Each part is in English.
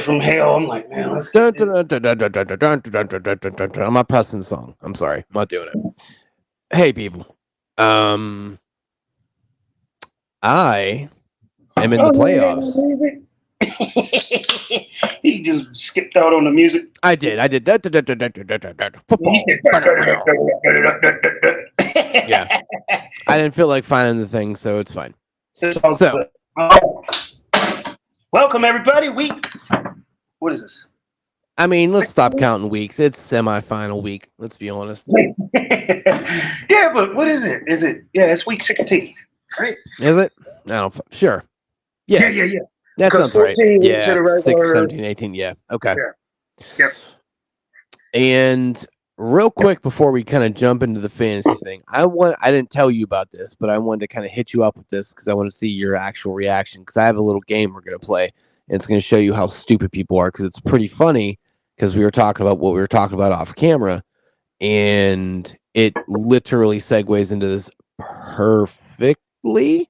from hell. I'm like, man, let's Dun, get this. dun, dun, dun, dun, dun, dun, dun, dun, dun, dun, dun, dun, dun. I'm not pressing the song. I'm sorry. I'm not doing it. Hey, people. I am in the playoffs. He just skipped out on the music. I did. Dun, dun, dun, dun, dun, dun, dun, dun. He Football. said, Yeah. I didn't feel like finding the thing, so it's fine. It's all So, good. Welcome, everybody. What is this? I mean, let's stop counting weeks. It's semifinal week. Let's be honest. Yeah, but what is it? Yeah, it's week 16, right? Is it? I don't. Sure. Yeah. Yeah. That Because sounds right. 14 weeks Yeah. in a 6, regular. 17, 18. Yeah. Okay. Yeah. Yep. And real quick before we kind of jump into the fantasy thing, I didn't tell you about this, but I wanted to kind of hit you up with this because I want to see your actual reaction because I have a little game we're going to play and it's going to show you how stupid people are because it's pretty funny because we were talking about what we were talking about off camera and it literally segues into this perfectly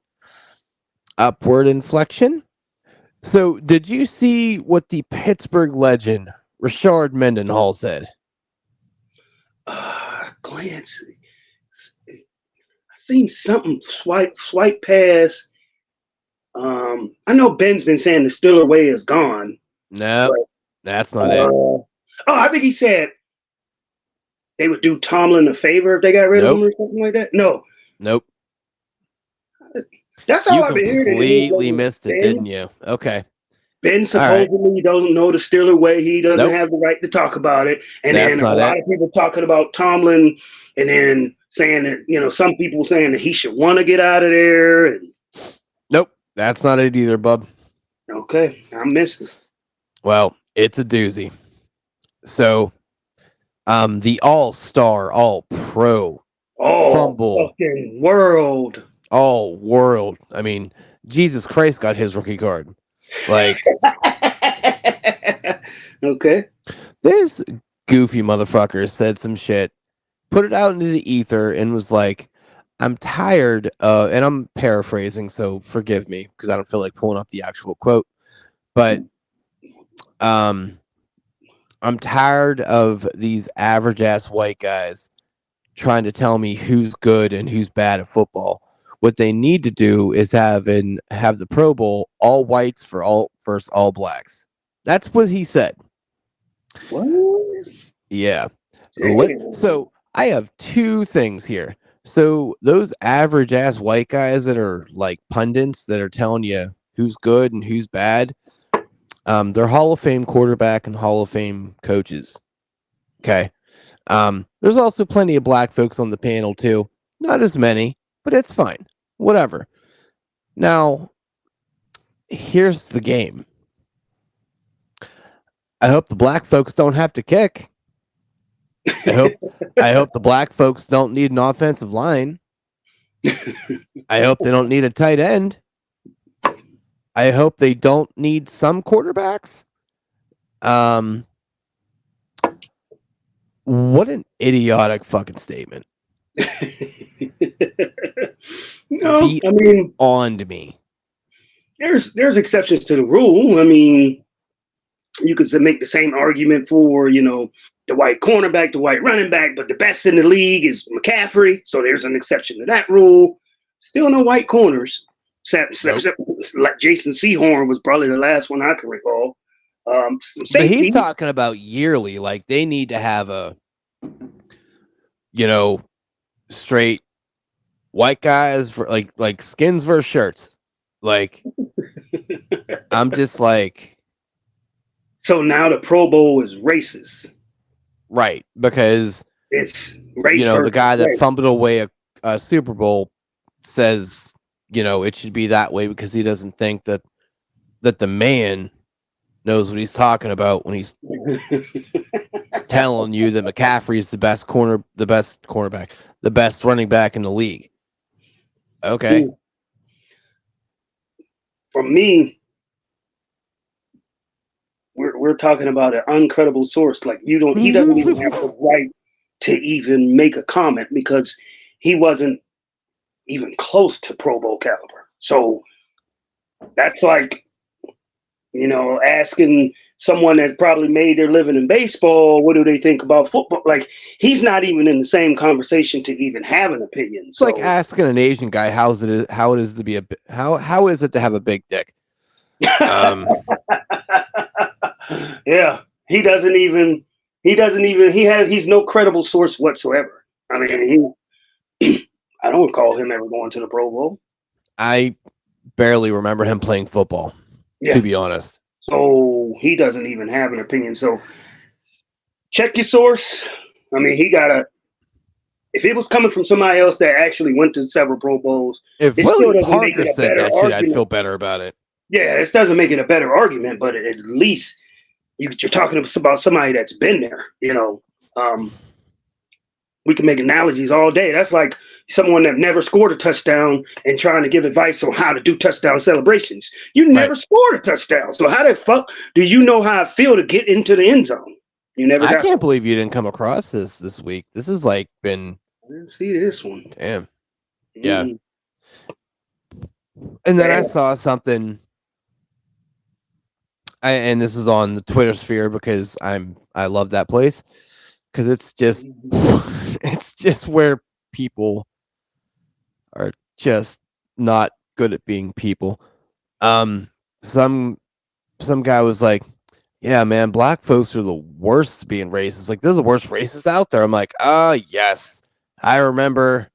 upward inflection. So did you see what the Pittsburgh legend Rashard Mendenhall said? Glance. I seen something swipe past. I know Ben's been saying the Steeler way is gone. No, that's not it. I think he said they would do Tomlin a favor if they got rid of him or something like that. Nope. That's all I've been hearing. You completely missed it, didn't you? Okay. Ben supposedly doesn't know the Steeler way. He doesn't have the right to talk about it. And then a lot of people talking about Tomlin and then saying that, some people saying that he should want to get out of there. And... Nope. That's not it either, bub. Okay. I missed it. Well, it's a doozy. So, the all-star, all-pro, fumble. Fucking world. All world. I mean, Jesus Christ got his rookie card. Like, okay. This goofy motherfucker said some shit, put it out into the ether, and was like, I'm tired of, and I'm paraphrasing, so forgive me, because I don't feel like pulling up the actual quote, but I'm tired of these average-ass white guys trying to tell me who's good and who's bad at football. What they need to do is have the Pro Bowl all whites versus all blacks. That's what he said. What? Yeah. So I have two things here. So those average ass white guys that are like pundits that are telling you who's good and who's bad, they're Hall of Fame quarterback and Hall of Fame coaches. Okay. There's also plenty of black folks on the panel too. Not as many, but it's fine. Whatever. Now, here's the game. I hope the black folks don't have to kick. I hope the black folks don't need an offensive line. I hope they don't need a tight end. I hope they don't need some quarterbacks. What an idiotic fucking statement. No, I mean, on to me. There's exceptions to the rule. I mean, you could make the same argument for, the white cornerback, the white running back, but the best in the league is McCaffrey. So there's an exception to that rule. Still no white corners. Except like Jason Sehorn was probably the last one I can recall. But he's talking about yearly. Like they need to have a, straight white guys for like skins versus shirts. Like I'm just like. So now the Pro Bowl is racist. Right, because it's race the guy that fumbled away a Super Bowl says, it should be that way because he doesn't think that the man knows what he's talking about when he's telling you that McCaffrey is the best cornerback, the best running back in the league. Okay. For me, we're talking about an uncredible source. Like he doesn't even have the right to even make a comment because he wasn't even close to Pro Bowl caliber. So that's like, asking someone that's probably made their living in baseball, what do they think about football? Like, he's not even in the same conversation to even have an opinion. It's like asking an Asian guy how it is to be how is it to have a big dick. Yeah, he's no credible source whatsoever. I mean, I don't recall him ever going to the Pro Bowl. I barely remember him playing football, to be honest. So he doesn't even have an opinion. So check your source. I mean, if it was coming from somebody else that actually went to several Pro Bowls, if Willie Parker said that shit, I'd feel better about it. Yeah, this doesn't make it a better argument, but at least you're talking about somebody that's been there. We can make analogies all day. That's like someone that never scored a touchdown and trying to give advice on how to do touchdown celebrations. You never scored a touchdown. So how the fuck do you know how I feel to get into the end zone? I can't believe you didn't come across this week. This has like been. I didn't see this one. Damn. Yeah. And then I saw something. And this is on the Twitter sphere because I love that place because it's just where people are just not good at being people. Some guy was like, yeah, man, black folks are the worst being racist. Like, they're the worst racists out there. I'm like, yes. I remember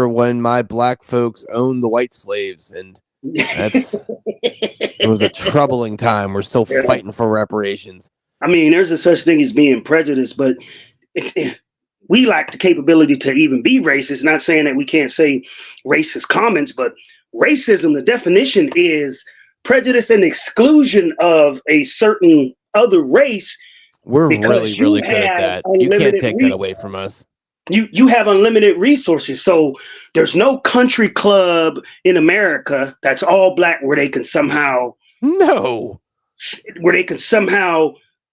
when my black folks owned the white slaves, and it was a troubling time. We're still fighting for reparations. I mean, there's a such thing as being prejudiced, but we lack the capability to even be racist. Not saying that we can't say racist comments, but racism, the definition is prejudice and exclusion of a certain other race. We're really good at that. You can't take that away from us. You have unlimited resources. So there's no country club in America that's all black where they can somehow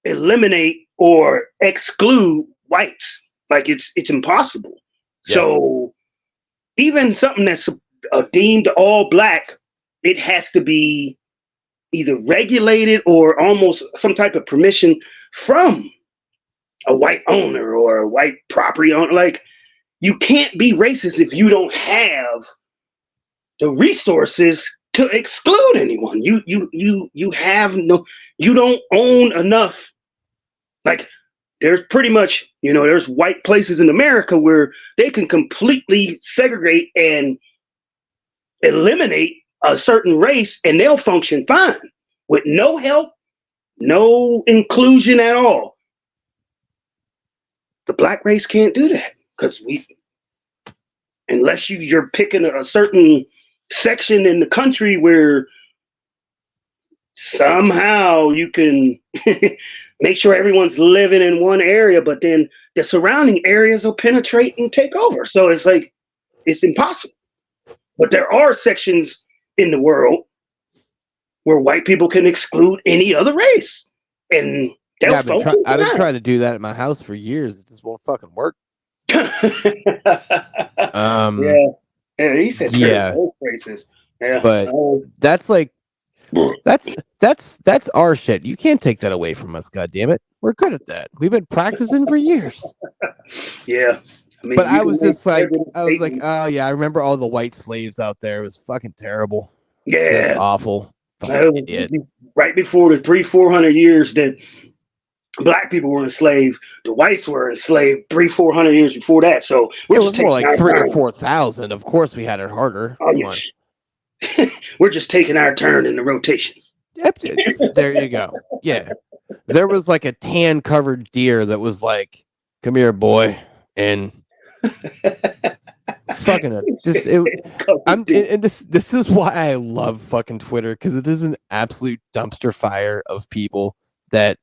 eliminate or exclude whites. Like, it's impossible. Yeah. So even something that's deemed all black, it has to be either regulated or almost some type of permission from a white owner or a white property owner. Like, you can't be racist if you don't have the resources to exclude anyone. You don't own enough. Like, there's pretty much, there's white places in America where they can completely segregate and eliminate a certain race and they'll function fine with no help, no inclusion at all. The black race can't do that because unless you're picking a certain section in the country where somehow you can make sure everyone's living in one area, but then the surrounding areas will penetrate and take over. So it's like, it's impossible. But there are sections in the world where white people can exclude any other race. And I've been trying to do that at my house for years. It just won't fucking work. He said both races. Yeah, but that's like that's our shit. You can't take that away from us. God damn it, we're good at that. We've been practicing for years. Yeah, I mean, but I was like, oh yeah, I remember all the white slaves out there. It was fucking terrible. Yeah, just awful. Right before the 300-400 years that black people were enslaved, the whites were enslaved 300-400 years before that. So it was more like 3,000 or 4,000. Of course, we had it harder. We're just taking our turn in the rotation. Yep, there you go. Yeah, there was like a tan covered deer that was like, "Come here, boy," and fucking this is why I love fucking Twitter, because it is an absolute dumpster fire of people that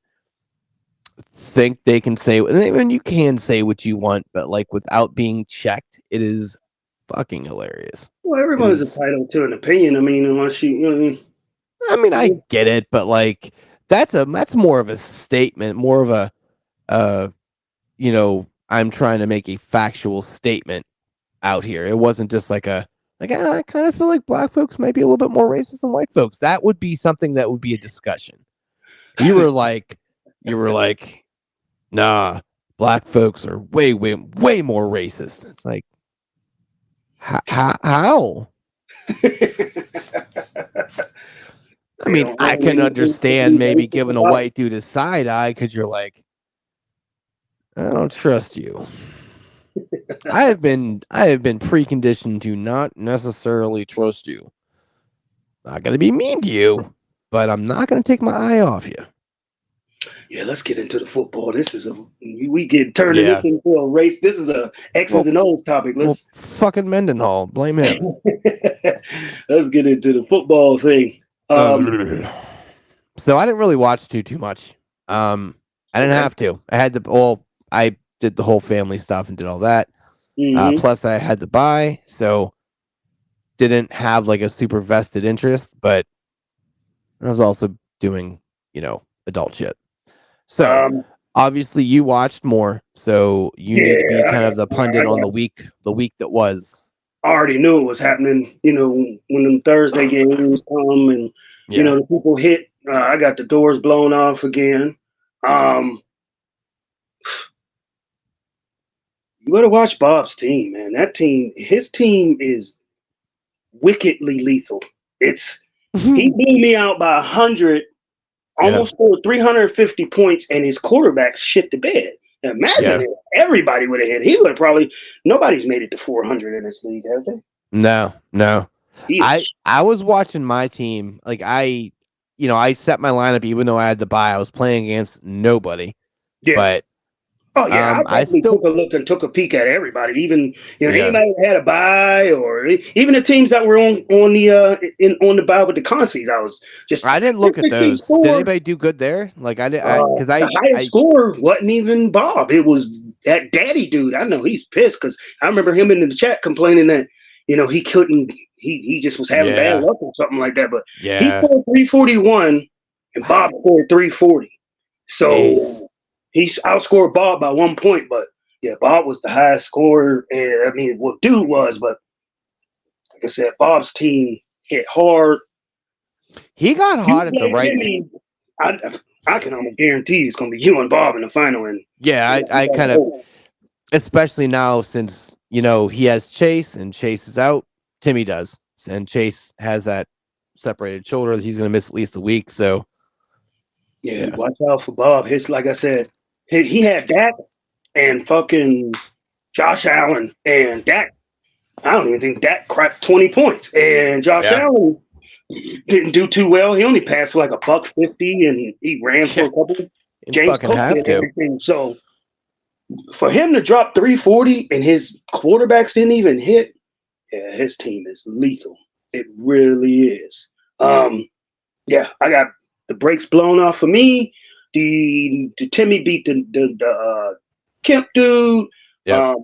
think they can say, and you can say what you want, but like without being checked, it is fucking hilarious. Well, everyone's entitled to an opinion. I mean, unless you know what I mean. I mean, I get it, but like that's more of a statement, more of a I'm trying to make a factual statement out here. It wasn't just like I kind of feel like black folks might be a little bit more racist than white folks. That would be something that would be a discussion. You were like, nah, black folks are way more racist. It's like, how? I They mean, don't I own can anything to understand be maybe racist giving a about. white dude a side eye because you're like, I don't trust you. I have been preconditioned to not necessarily trust you. Not gonna be mean to you, but I'm not gonna take my eye off you. Yeah, let's get into the football. This is we get turning Yeah. this into a race. This is a X's Well, and O's topic. fucking Mendenhall, blame him. Let's get into the football thing. So I didn't really watch too much. I didn't Okay. have to. I had to. Well, I did the whole family stuff and did all that. Mm-hmm. Plus, I had to buy, so didn't have like a super vested interest. But I was also doing, adult shit. So Um, obviously, you watched more, so you need to be yeah, kind of the pundit on the week that was. I already knew it was happening. You know, when them Thursday games come and Yeah. the people hit. I got the doors blown off again. Um, you better watch Bob's team, man. That team, his team is wickedly lethal. It's He blew me out by 100, Yeah. almost scored 350 points, and his quarterbacks shit the bed. Imagine Yeah. if everybody would have hit. He would have probably. Nobody's made it to 400 in this league, have they? No. He is. I was watching my team. Like I set my lineup even though I had to buy. I was playing against nobody. Yeah. But Oh yeah, I I definitely still took a look and took a peek at everybody. Even yeah. anybody that had a bye, or even the teams that were on the bye with the consies. I was just I didn't this look at team those. Did scored. anybody do good there? Like I did because The highest I scorer wasn't even Bob. It was that daddy dude. I know he's pissed because I remember him in the chat complaining that he couldn't. He just was having bad yeah. luck or something like that. But he Yeah. scored 341 and Bob scored 340. Jeez. So he's outscored Bob by 1 point. But yeah, Bob was the highest scorer. And I mean, what dude was, but like I said, Bob's team hit hard. He got You hot at the play right Jimmy. I can almost guarantee it's going to be you and Bob in the final. And Yeah, I kind of especially now since he has Chase and Chase is out. Timmy does. And Chase has that separated shoulder that he's gonna miss at least a week. So yeah, watch out for Bob. His, like I said, he had Dak and fucking Josh Allen, and Dak. I don't even think Dak cracked 20 points, and Josh Yeah. Allen didn't do too well. He only passed for like $150, and he ran for a couple. James fucking Cook have and to. everything. So for him to drop 340 and his quarterbacks didn't even hit, yeah, his team is lethal. It really is. Yeah, I got the brakes blown off for me. The Timmy beat the Kemp dude. Yep.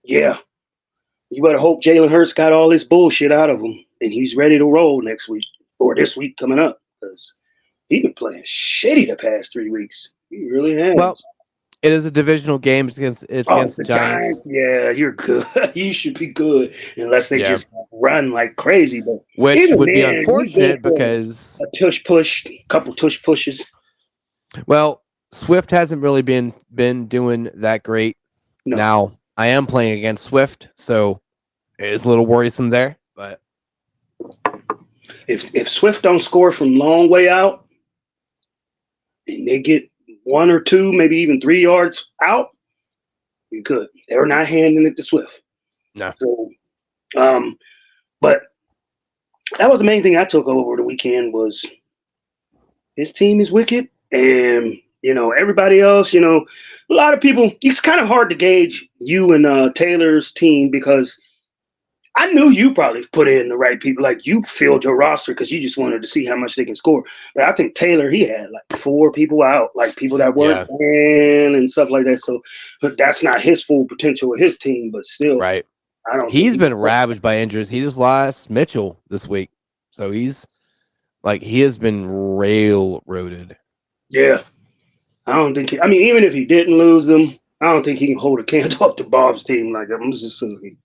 Yeah, you better hope Jalen Hurts got all this bullshit out of him and he's ready to roll next week or this week coming up because he's been playing shitty the past 3 weeks. He really has. Well, it is a divisional game. It's against the Giants. Yeah, you're good. You should be good unless they just run like crazy. But which even would be then, unfortunate because a couple tush pushes. Well, Swift hasn't really been doing that great. No. Now I am playing against Swift, so it's a little worrisome there. But if Swift don't score from long way out, and they get 1 or 2, maybe even 3 yards out, you're good. They're not handing it to Swift. No. So, but that was the main thing I took over the weekend was his team is wicked, and everybody else. A lot of people. It's kind of hard to gauge you and Taylor's team because I knew you probably put in the right people. Like you filled your roster because you just wanted to see how much they can score. But I think Taylor, he had like 4 people out, like people that weren't playing and stuff like that. So, but that's not his full potential with his team. But still, right. I don't. He's been ravaged by injuries. He just lost Mitchell this week, so he has been railroaded. Yeah, I don't think. Even if he didn't lose them, I don't think he can hold a candle up to Bob's team. Like I'm just saying.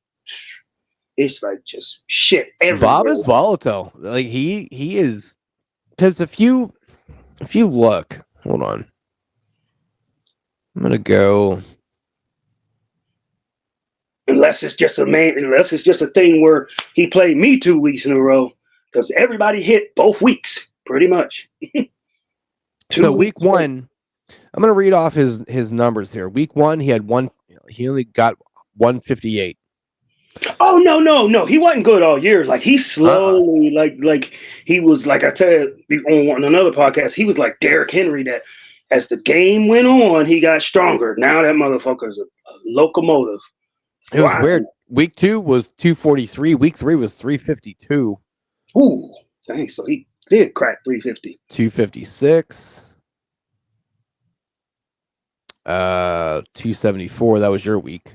It's like just shit everywhere. Bob is volatile. Like he is because if you if you look, hold on. I'm gonna go. Unless it's just a thing where he played me 2 weeks in a row, because everybody hit both weeks pretty much. So 2 weeks. week 1, I'm gonna read off his numbers here. Week 1, he had one. He only got 158. Oh no, he wasn't good all year. Like he slowly, like he was, like I said on another podcast, he was like Derrick Henry. That as the game went on, he got stronger. Now that motherfucker's a locomotive. It was weird. Wow. Week 2 was 243. Week 3 was 352. Ooh, dang! So he did crack 350. 256. 274. That was your week.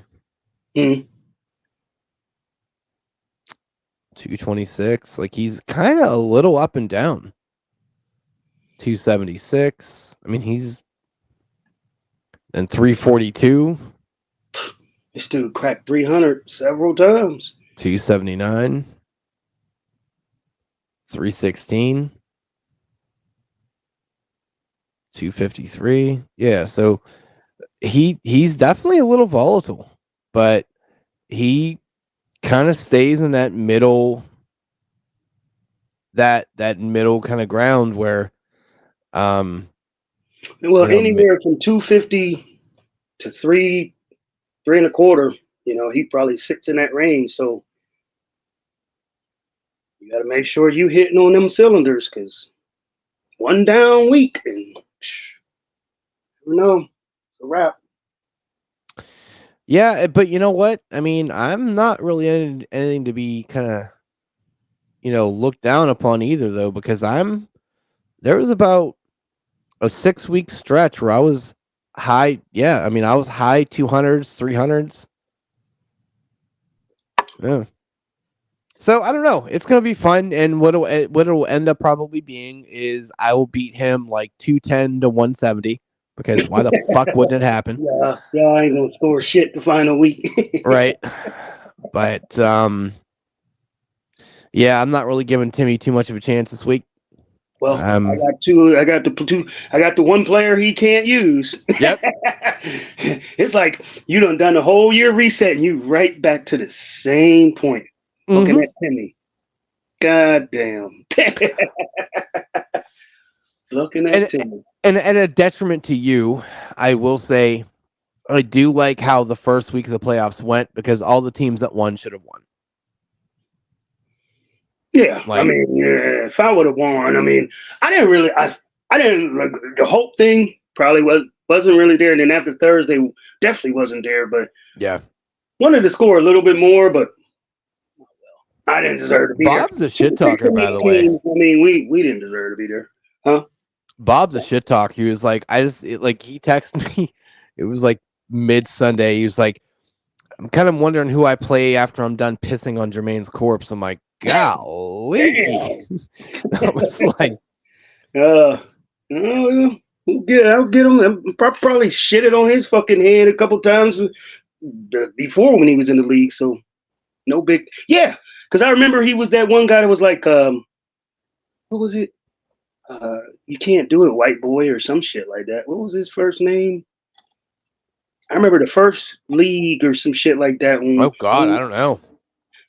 226. Like he's kind of a little up and down. 276. I mean, he's and 342. This dude cracked 300 several times. 279. 316. 253. Yeah, so he's definitely a little volatile, but he kind of stays in that middle middle kind of ground where Well, anywhere from 250 to 3.25, he probably sits in that range. So you got to make sure you hitting on them cylinders, because one down week and it's a wrap. Yeah, but you know what? I mean, I'm not really anything to be kind of looked down upon either, though, because there was about a 6-week stretch where I was high. Yeah, I mean, I was high 200s, 300s. Yeah. So I don't know. It's gonna be fun, and what it'll end up probably being is I will beat him like 210 to 170, because why the fuck wouldn't it happen? Yeah, I ain't gonna score shit the final week. Right. But yeah, I'm not really giving Timmy too much of a chance this week. Well, I got two. I got the one player he can't use. Yep. It's like you done the whole year reset, and you right back to the same point. Looking at Timmy. God damn. Looking at Timmy. And a detriment to you, I will say, I do like how the first week of the playoffs went, because all the teams that won should have won. Yeah, I mean, if I would have won, I mean, I didn't like the hope thing. Probably wasn't really there. And then after Thursday, definitely wasn't there. But yeah, wanted to score a little bit more, but I didn't deserve to be there. Bob's a shit talker, by the way. I mean, we didn't deserve to be there, huh? Bob's a shit talk. He was like, he texted me. It was like mid Sunday. He was like, I'm kind of wondering who I play after I'm done pissing on Jermaine's corpse. I'm like, golly. I was like, I'll get him. Probably shitted on his fucking head a couple times before when he was in the league. So no big, yeah. Because I remember he was that one guy that was like, what was it? You can't do it, white boy, or some shit like that. What was his first name? I remember the first league or some shit like that. Oh God, I don't know.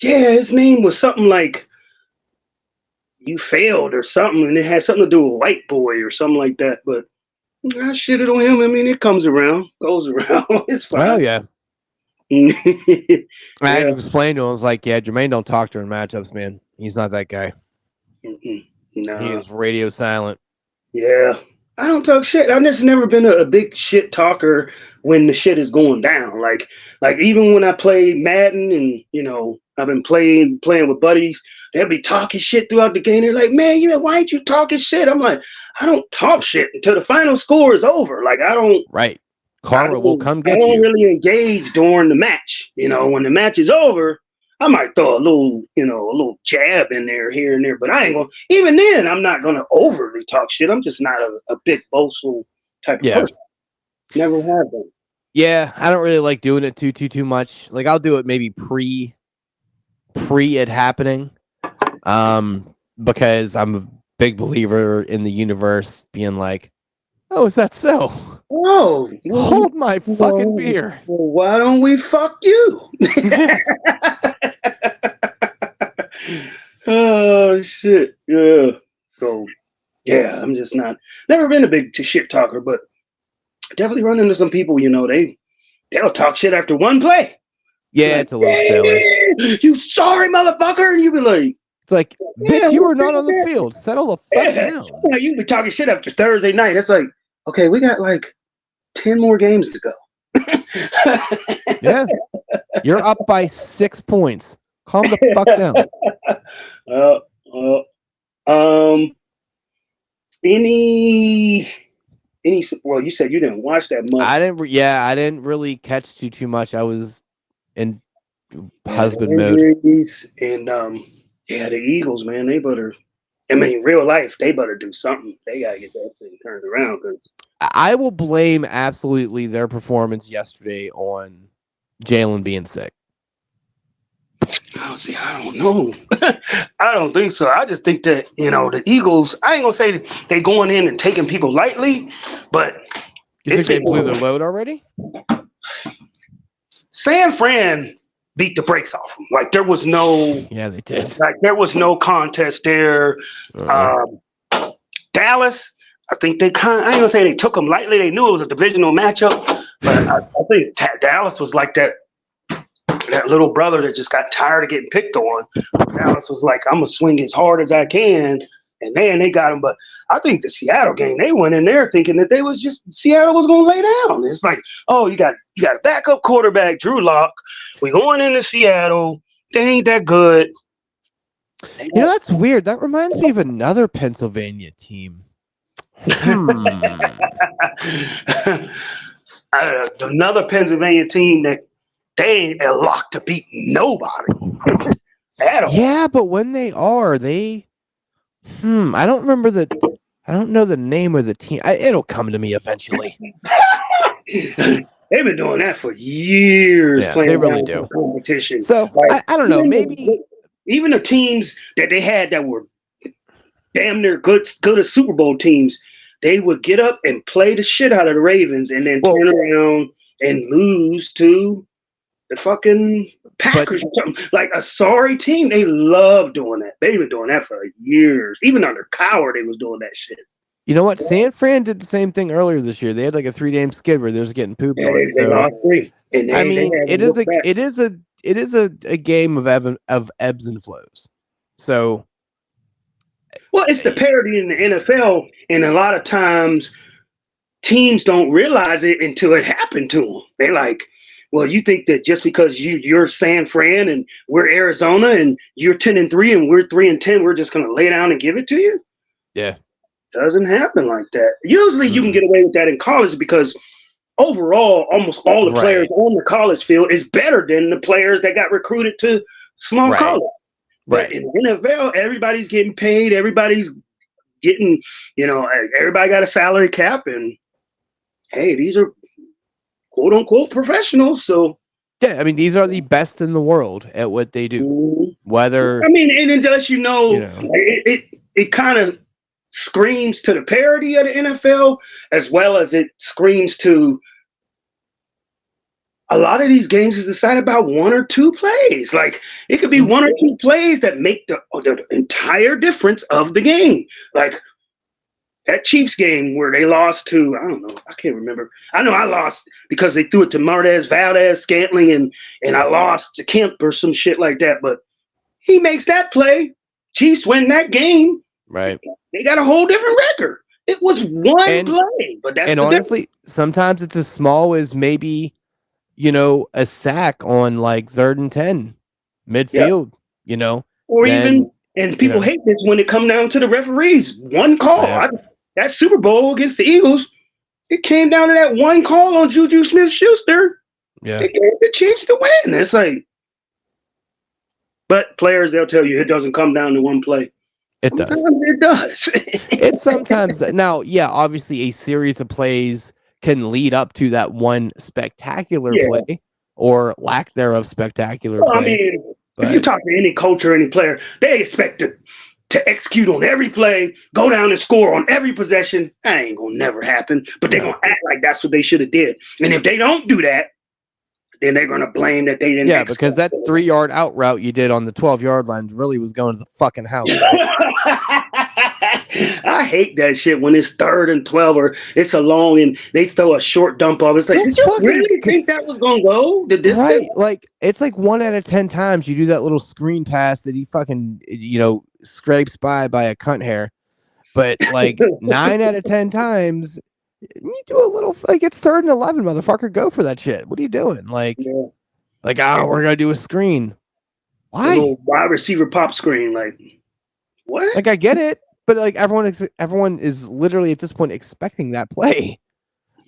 Yeah, his name was something like you failed or something, and it had something to do with white boy or something like that. But I shitted on him. I mean, it comes around, goes around. It's fine. Oh yeah. I had to explain to him. I was like, yeah, Jermaine don't talk during matchups, man. He's not that guy. No. He is radio silent. Yeah. I don't talk shit. I've just never been a big shit talker when the shit is going down. Like even when I play Madden and I've been playing with buddies, they'll be talking shit throughout the game. They're like, man, why ain't you talking shit? I'm like, I don't talk shit until the final score is over. Like I don't. Right. Karma will come get you. I don't really engage during the match. When the match is over, I might throw a little jab in there here and there, but I ain't gonna. Even then, I'm not gonna overly talk shit. I'm just not a big boastful type of person. Never have been. Yeah, I don't really like doing it too much. Like I'll do it maybe pre it happening, because I'm big believer in the universe, being like, "Oh, is that so? Oh, Hold my fucking beer." Well, why don't we fuck you? Oh shit! Yeah. So yeah, I'm just never been a big shit talker, but definitely run into some people. They'll talk shit after one play. Yeah, it's a little silly. You sorry, motherfucker, and you be like, It's like, yeah, bitch, you were not on the field. Settle the fuck down. You be talking shit after Thursday night. It's like, okay, we got like 10 more games to go. Yeah, you're up by 6 points. Calm the fuck down. Any well, you said you didn't watch that much. I didn't really catch too much. I was in husband mode. And the Eagles, man, they better. I mean, real life, they better do something. They gotta get that thing turned around. Cause I will blame absolutely their performance yesterday on Jalen being sick. I don't know. I don't think so. I just think that, the Eagles, I ain't gonna say they going in and taking people lightly, but you think they blew their load already? San Fran beat the brakes off them. Like there was no Yeah, they did. Like there was no contest there. Dallas, I think I ain't gonna say they took them lightly. They knew it was a divisional matchup, but I think Dallas was like that little brother that just got tired of getting picked on. Dallas was like, I'm gonna swing as hard as I can, and man, they got him. But I think the Seattle game, they went in there thinking that Seattle was gonna lay down. It's like, oh, you got a backup quarterback, Drew Lock. We going into Seattle. They ain't that good. That's weird. That reminds me of another Pennsylvania team. Another Pennsylvania team that they ain't a lock to beat nobody at all. Yeah, but when they are, I don't know the name of the team. It'll come to me eventually. They've been doing that for years. Yeah, playing they really do. Competition. So I don't know. Maybe even the teams that they had that were damn near good as Super Bowl teams, they would get up and play the shit out of the Ravens and then turn around and lose to the fucking Packers or something. Like a sorry team. They love doing that. They've been doing that for years. Even under Cowher, they was doing that shit. You know what? San Fran did the same thing earlier this year. They had like a 3-game skid where they was getting pooped on. They lost 3. And it is a game of ebbs and flows. So, well, it's the parity in the NFL, and a lot of times teams don't realize it until it happened to them. They like, well, you think that just because you're San Fran and we're Arizona and you're 10-3 and we're 3-10, we're just gonna lay down and give it to you? Yeah. Doesn't happen like that. Usually you can get away with that in college because overall, almost all the players on the college field is better than the players that got recruited to small college. But in the NFL, everybody's getting paid. Everybody's getting, everybody got a salary cap. And, hey, these are quote unquote professionals. So yeah, I mean, these are the best in the world at what they do. Whether and unless it kind of screams to the parody of the NFL as well as it screams to a lot of these games is decided by 1 or 2 plays. Like it could be 1 or 2 plays that make the entire difference of the game. Like that Chiefs game where they lost to, I don't know, I can't remember. I know I lost because they threw it to Martez, Valdez, Scantling, and I lost to Kemp or some shit like that. But he makes that play. Chiefs win that game. Right. They got a whole different record. It was one play, but that's honestly, sometimes it's as small as maybe, a sack on like 3rd and 10 midfield, or even, and people hate this when it come down to the referees. One call. That Super Bowl against the Eagles, it came down to that one call on Juju Smith-Schuster. Yeah. It gave the Chiefs to win. It's like, but players, they'll tell you it doesn't come down to one play. Sometimes it does. It's sometimes now, obviously a series of plays can lead up to that one spectacular play or lack thereof spectacular play. If you talk to any coach or any player, they expect to execute on every play, go down and score on every possession. That ain't gonna never happen. But they're No. gonna act like that's what they should have did. And if they don't do that, then they're gonna blame that they didn't Yeah, because that 3-yard out route you did on the 12-yard line really was going to the fucking house, right? I hate that shit when it's 3rd and 12 or it's a long and they throw a short dump off. It's like, Just did you fucking really think that was gonna go the distance? Right, like it's like 1 out of 10 times you do that little screen pass that he fucking scrapes by a cunt hair, but like 9 out of 10 times you do a little like it's 3rd and 11, motherfucker. Go for that shit. What are you doing? Like, Yeah. We're gonna do a screen. The Why? little wide receiver pop screen, like what? Like I get it, but like everyone is literally at this point expecting that play.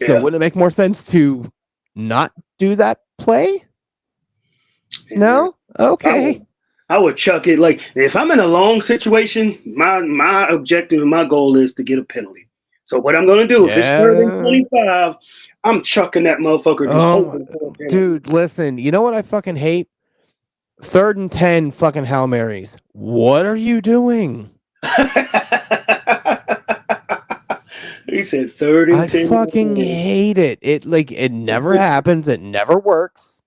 So Yeah. wouldn't it make more sense to not do that play? No? Okay. I would chuck it. Like if I'm in a long situation, my objective and my goal is to get a penalty. So what I'm gonna do if it's 3rd and 25, I'm chucking that motherfucker. Just hoping for a penalty. Dude, listen. You know what I fucking hate? 3rd and 10 fucking Hail Marys. What are you doing? He said 3rd and 10. I fucking hate it. It never happens. It never works.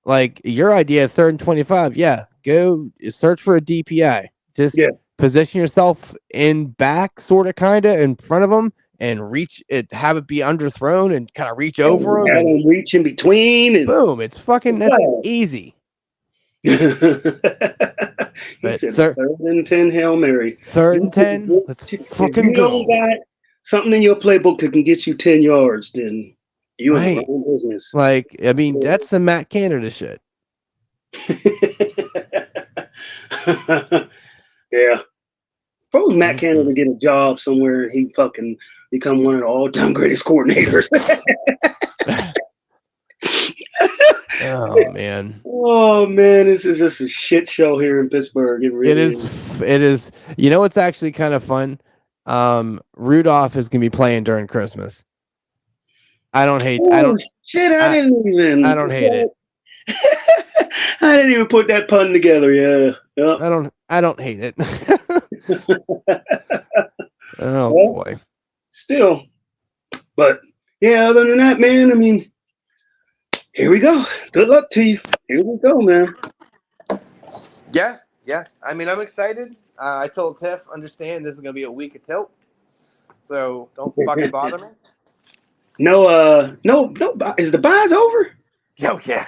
Like your idea, 3rd and 25. Yeah, go search for a DPI. Just position yourself in back, sort of, kind of in front of them, and reach it. Have it be underthrown and kind of reach over them. And reach in between. And boom! It's fucking that's easy. He said 3rd and 10 Hail Mary. 3rd and 10. Let's fucking go. If you don't got something in your playbook that can get you 10 yards, then you in the wrong business. Like, I mean, that's some Matt Canada shit. Yeah. Probably Matt Canada get a job somewhere and he fucking become one of the all-time greatest coordinators. Oh man. Oh man, this is just a shit show here in Pittsburgh. It really is. It is. You know what's actually kind of fun? Rudolph is gonna be playing during Christmas. I don't hate. I don't hate it. I didn't even put that pun together. Yeah. Yep. I don't hate it. Oh boy. Still, but yeah. Other than that, man. I mean, here we go. Good luck to you. Here we go, man. Yeah. I mean, I'm excited. I told Tiff, understand this is gonna be a week of tilt, so don't fucking bother me. No. Is the buys over? Oh yeah.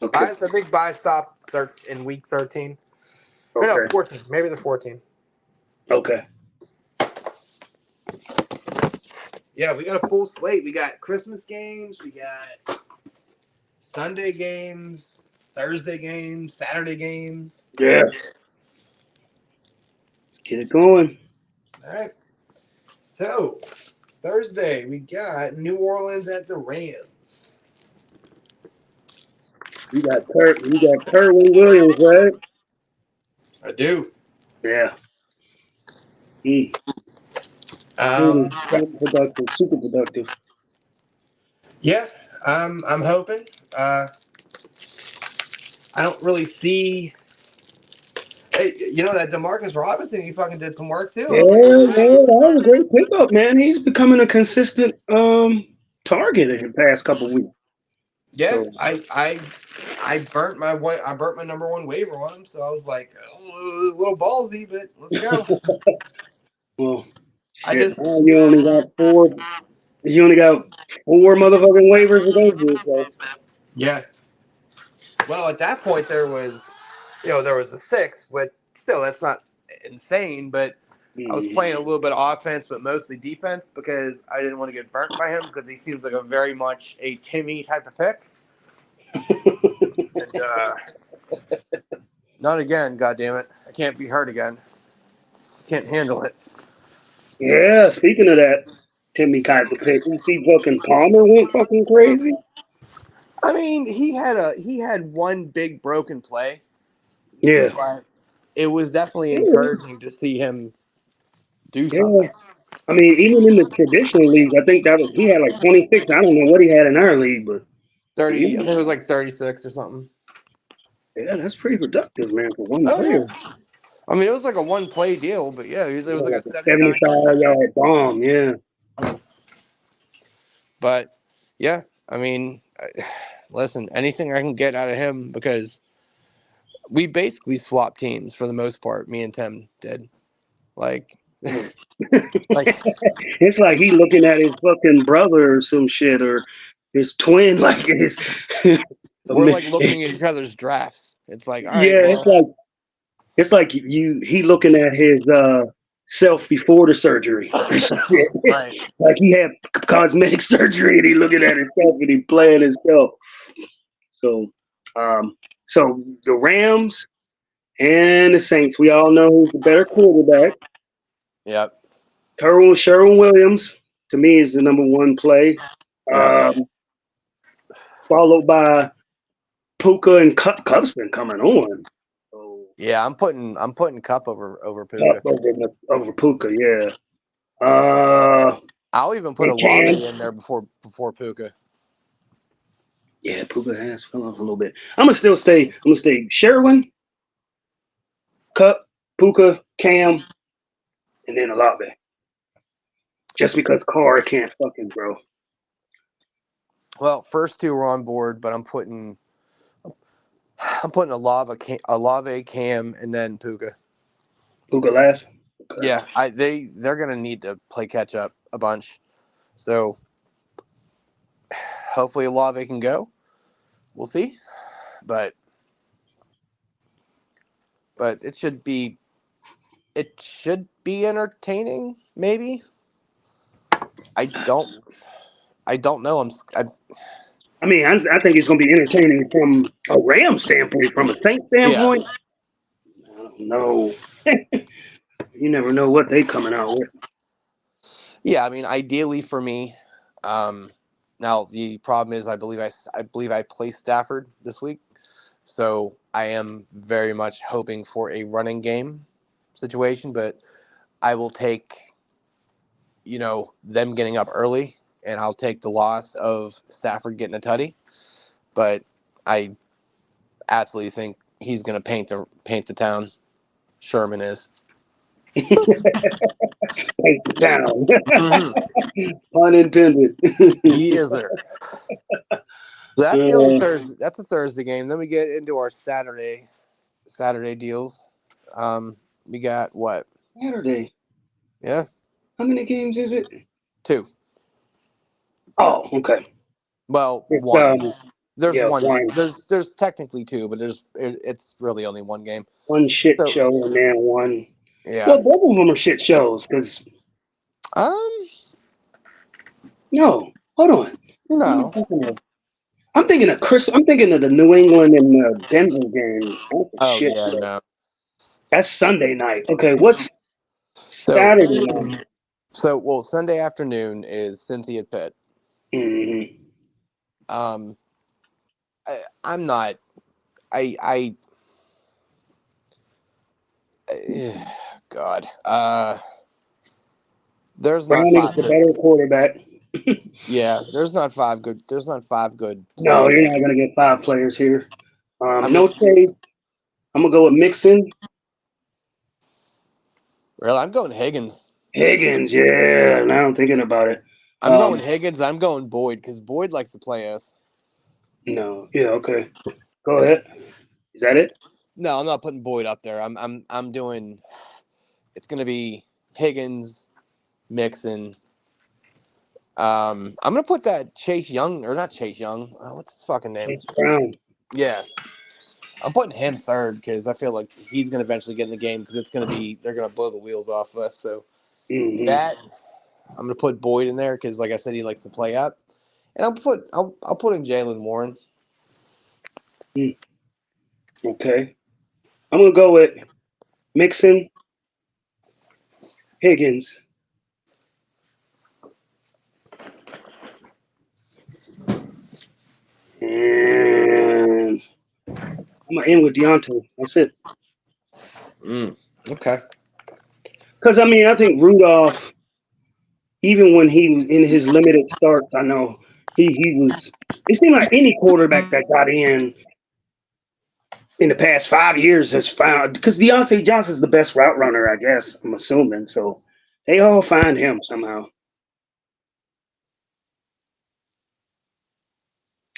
Okay. I think buys stop in week 13. Okay. No, 14. Maybe the 14. Okay. Yeah, we got a full slate. We got Christmas games. We got Sunday games, Thursday games, Saturday games. Yeah. Get it going. All right. So, Thursday, we got New Orleans at the Rams. You got Kerwin Williams, right? I do. Yeah. Productive, super productive. Yeah, I'm hoping. I don't really see. Hey, you know that DeMarcus Robinson, he fucking did some work too. Yeah, that was a great pickup, man. He's becoming a consistent target in the past couple weeks. Yeah, so. I burnt my number one waiver on him, so I was like, oh, a little ballsy, but let's go. Well, shit, you only got four motherfucking waivers to go through. So. Yeah. Well, at that point there was a 6th, but still that's not insane. But I was playing a little bit of offense, but mostly defense because I didn't want to get burnt by him because he seems like a very much a Timmy type of pick. And, not again, goddammit. I can't be hurt again. Can't handle it. Yeah, speaking of that, Timmy type of pick, you see fucking Palmer went fucking crazy. I mean, he had one big broken play. Yeah. But it was definitely encouraging to see him do something. Yeah. I mean, even in the traditional league, I think he had like 26. I don't know what he had in our league, but 30. I think it was like 36 or something. Yeah, that's pretty productive, man, for one player. I mean, it was like a one play deal, but yeah, it was like a Like a 79 yard. 75-yard bomb. Yeah. But yeah, I mean, listen, anything I can get out of him because we basically swapped teams for the most part. Me and Tim did. Like, like It's like he looking at his fucking brother or some shit or his twin, like his. we're like looking at each other's drafts. It's like, all right, Yeah, well, it's like he looking at his self before the surgery. right. Like he had cosmetic surgery and he looking at himself and he playing himself. So, um, so the Rams and the Saints, we all know who's the better quarterback. Yep. Sherwin Williams to me is the number one play, Yep. um, followed by Puka and Cup's been coming on. So Yeah, I'm putting Cup over Cup Puka. over Puka, yeah. Uh, I'll even put and Olave Cam, in there before Puka. yeah, Puka has fell off a little bit. I'm gonna stay Sherwin, Cup, Puka, Cam, and then Olave. Just because Carr can't fucking throw. Well, first two are on board, but I'm putting Olave, Cam, and then Puka. Puka last. Okay. Yeah, they're gonna need to play catch up a bunch. So hopefully Olave can go. We'll see, but it should be entertaining. Maybe I don't I don't know. I mean, I think it's gonna be entertaining from a Ram standpoint, from a Saint Yeah, standpoint. I don't know. You never know what they coming out with. yeah. I mean, ideally for me. Um, Now the problem is I believe I placed Stafford this week, so I am very much hoping for a running game situation, but I will take them getting up early, and I'll take the loss of Stafford getting a tutty. But I absolutely think he's going to paint the town. Sherman is. Take the town. Mm-hmm. Pun intended. He is there. So that's the only uh, Thursday. That's a Thursday game. Then we get into our Saturday deals. We got what? Saturday. Yeah, How many games is it? two. Oh, okay. Well, It's one. There's yeah, one. one There's technically two, but it's really only one game. one shit So show and then one. yeah. Well, both of them are shit shows. Cause Um. no, hold on. What am I No. thinking of? I'm thinking of Chris. I'm thinking of the New England and Denver game. That's a Oh shit yeah. show. No. That's Sunday night. Okay, what's So Saturday night? well, Sunday afternoon is Cincy at Pitt. Mm-hmm. Um. I'm not. I. God. There's not Browning's five the good. better quarterback. Yeah. There's not five good. There's not five good No, plays. you're not gonna get five players here. I mean, No trade. I'm gonna go with Mixon, really, I'm going Higgins. Higgins. Yeah, now I'm thinking about it. I'm going Um, Higgins. I'm going Boyd because Boyd likes to play us. no, yeah, okay. Go ahead. Is that it? No, I'm not putting Boyd up there. I'm doing. It's gonna be Higgins, Mixon. I'm gonna put that Chase Young or not Chase Young. What's his fucking name? Chase Brown. Yeah, I'm putting him third because I feel like he's gonna eventually get in the game because they're gonna blow the wheels off us. So Mm-hmm. that I'm gonna put Boyd in there because like I said he likes to play up, and I'll put in Jalen Warren. Mm, okay. I'm gonna go with Mixon, Higgins, and I'm gonna end with Deontay. That's it. Okay. Because I mean, I think Rudolph, even when he was in his limited starts, I know he was. It seemed like any quarterback that got in in the past 5 years has found because Deontay Johnson's the best route runner, I guess. I'm assuming so. They all find him somehow.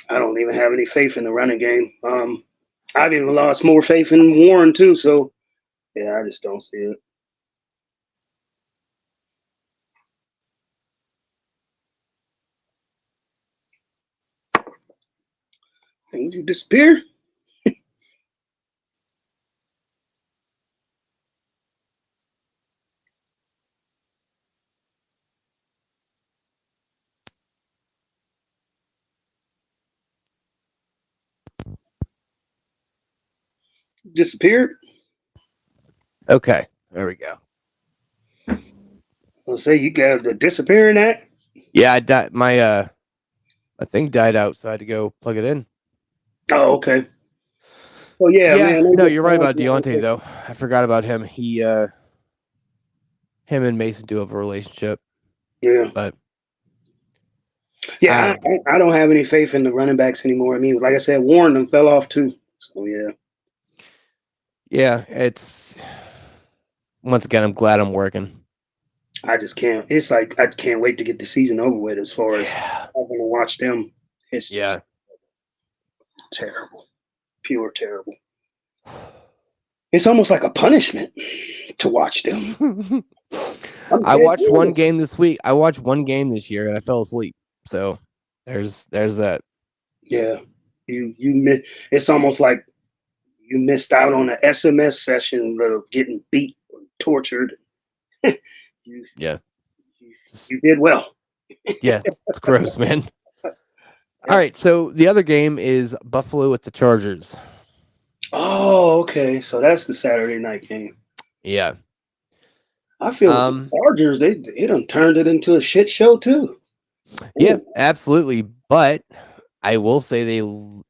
I don't even have any faith in the running game. I've even lost more faith in Warren too. So yeah, I just don't see it. Things you disappear. Disappeared. Okay, there we go. Let's say you got the disappearing act. Yeah, I died. My thing died out, so I had to go plug it in. Oh, okay. So yeah, Yeah, man. no, you're right about Deontay though. I forgot about him. Him and Mason do have a relationship, Yeah, but yeah. I don't have any faith in the running backs anymore. I mean, like I said, Warren them fell off too. So yeah, yeah, it's once again. I'm glad I'm working. I just can't. It's like I can't wait to get the season over with. As far as Yeah, I'm gonna watch them, it's just yeah. terrible, pure terrible. It's almost like a punishment to watch them. I'm I dead watched one serious. game this week. I watched one game this year, and I fell asleep. So there's that. Yeah, you miss. It's almost like you missed out on an SMS session of getting beat, or tortured. you, Yeah, you you did well. yeah. It's gross, man. All Yeah. right, so the other game is Buffalo with the Chargers. Oh, okay. So that's the Saturday night game. Yeah. I feel with the Chargers, they done turned it into a shit show too. Yeah, Ooh, absolutely. But I will say they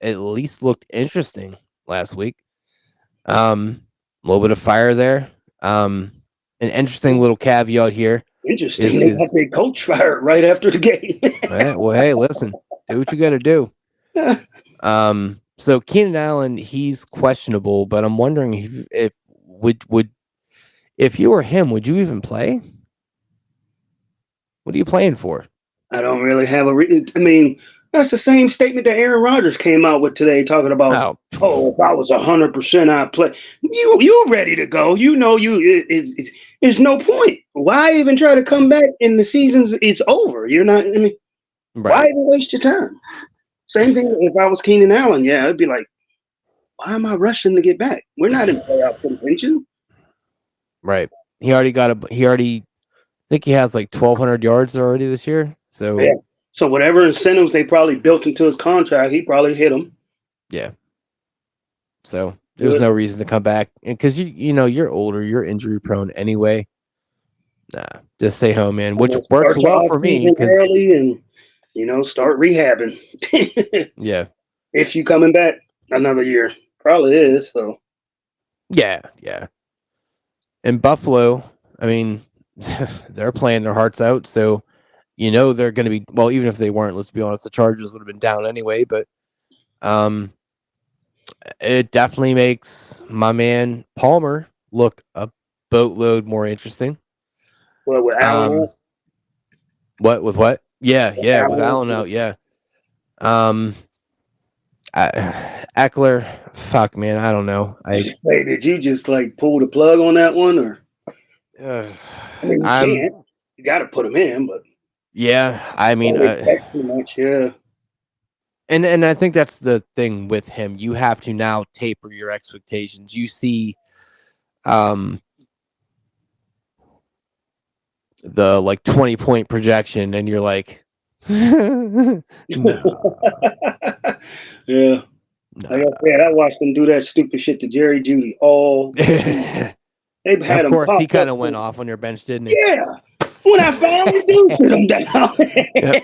at least looked interesting last week. A little bit of fire there. An interesting little caveat here interesting. is They got their coach fired right after the game. well, hey, listen, do what you got to do. So Keenan Allen, he's questionable, but I'm wondering if would if you were him, would you even play? What are you playing for? I don't really have I mean, that's the same statement that Aaron Rodgers came out with today, talking about, Oh, oh, if I was 100%, I'd play. You're ready to go. You know, there's no point. Why even try to come back in the seasons? It's over. You're not. I mean, why right, even waste your time? Same thing. If I was Keenan Allen, yeah, I'd be like, why am I rushing to get back? We're not in playoff contention. right. He already think he has like 1,200 yards already this year. Yeah. So So whatever incentives they probably built into his contract, he probably hit them. yeah, so there's Good. no reason to come back, and because you know you're older, you're injury prone anyway. Nah, just stay home, man. I'm Which gonna works start your well off for me season because early and start rehabbing. yeah, If you coming back another year, probably is. So yeah. And Buffalo, I mean, they're playing their hearts out, so you know they're going to be well. Even if they weren't, let's be honest, the Chargers would have been down anyway. But um, it definitely makes my man Palmer look a boatload more interesting. well, with Allen, Um, what with what? Yeah, with Allen, Allen out, yeah. Um, Eckler, fuck, man, I don't know. hey, did you just like pull the plug on that one, or Uh, I mean, you I'm, can't. You got to put him in, but yeah. I mean, don't expect too much. Yeah, and I think that's the thing with him. You have to now taper your expectations. You see, um, the like 20-point projection, and you're like, no, yeah. Like I nah. said, I watched them do that stupid shit to Jerry Judy all season. They've And had of him course, he popped up. kind of went off on your bench, didn't he? Yeah, when I finally do sit him down. Yep.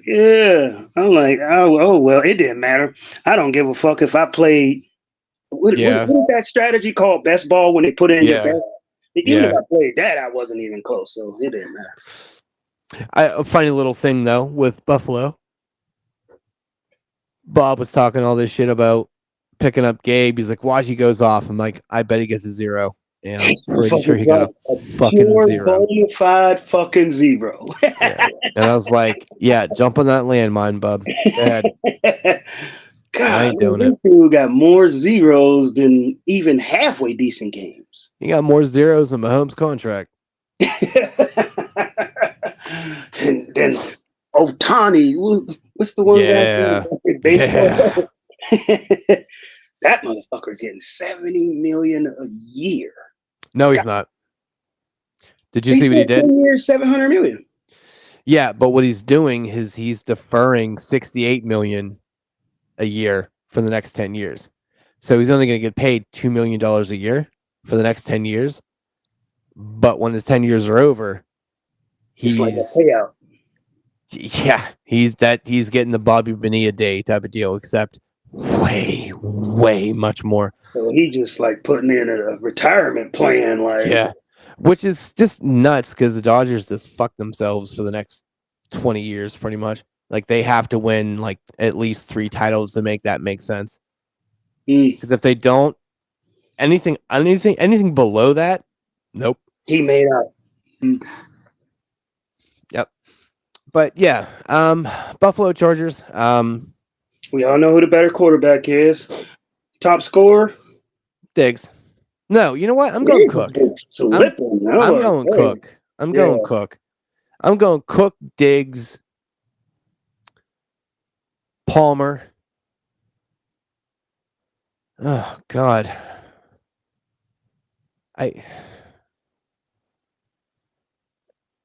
Yeah, I'm like, oh well, it didn't matter. I don't give a fuck if I played. What Yeah. is that strategy called? Best ball when they put in your Yeah. best. Even if Yeah. I played that, I wasn't even close, so it didn't matter. A funny little thing though with Buffalo. Bob was talking all this shit about picking up Gabe. He's like, watch, he goes off. I'm like, I bet he gets a 0. And I'm pretty sure he got a fucking pure 0. bona fide fucking 0. Yeah. And I was like, yeah, jump on that landmine, bub. Go ahead. I God, ain't doing this it. dude got more zeros than even halfway decent games. He got more zeros than Mahomes' contract. then Otani, what's the one guy Yeah. in baseball? That motherfucker's getting 70 million a year. No, he's not. Did you He see what he said did? 10 years, 700 million. Yeah, but what he's doing is he's deferring 68 million a year for the next 10 years. So he's only going to get paid $2 million a year for the next 10 years. But when his 10 years are over, It's like a he's payout. he's getting the Bobby Bonilla day type of deal, except way much more. So he just like putting in a retirement plan, like Yeah, which is just nuts because the Dodgers just fuck themselves for the next 20 years, pretty much. Like they have to win like at least 3 titles to make that make sense. Because if they don't, anything below that, nope. he made out. Yep. But yeah, Buffalo Chargers. We all know who the better quarterback is. Top scorer. Diggs. No, you know what? I'm going Cook. Slipping. I'm going Cook. I'm going Cook. I'm going Cook, Diggs, Palmer. Oh God. I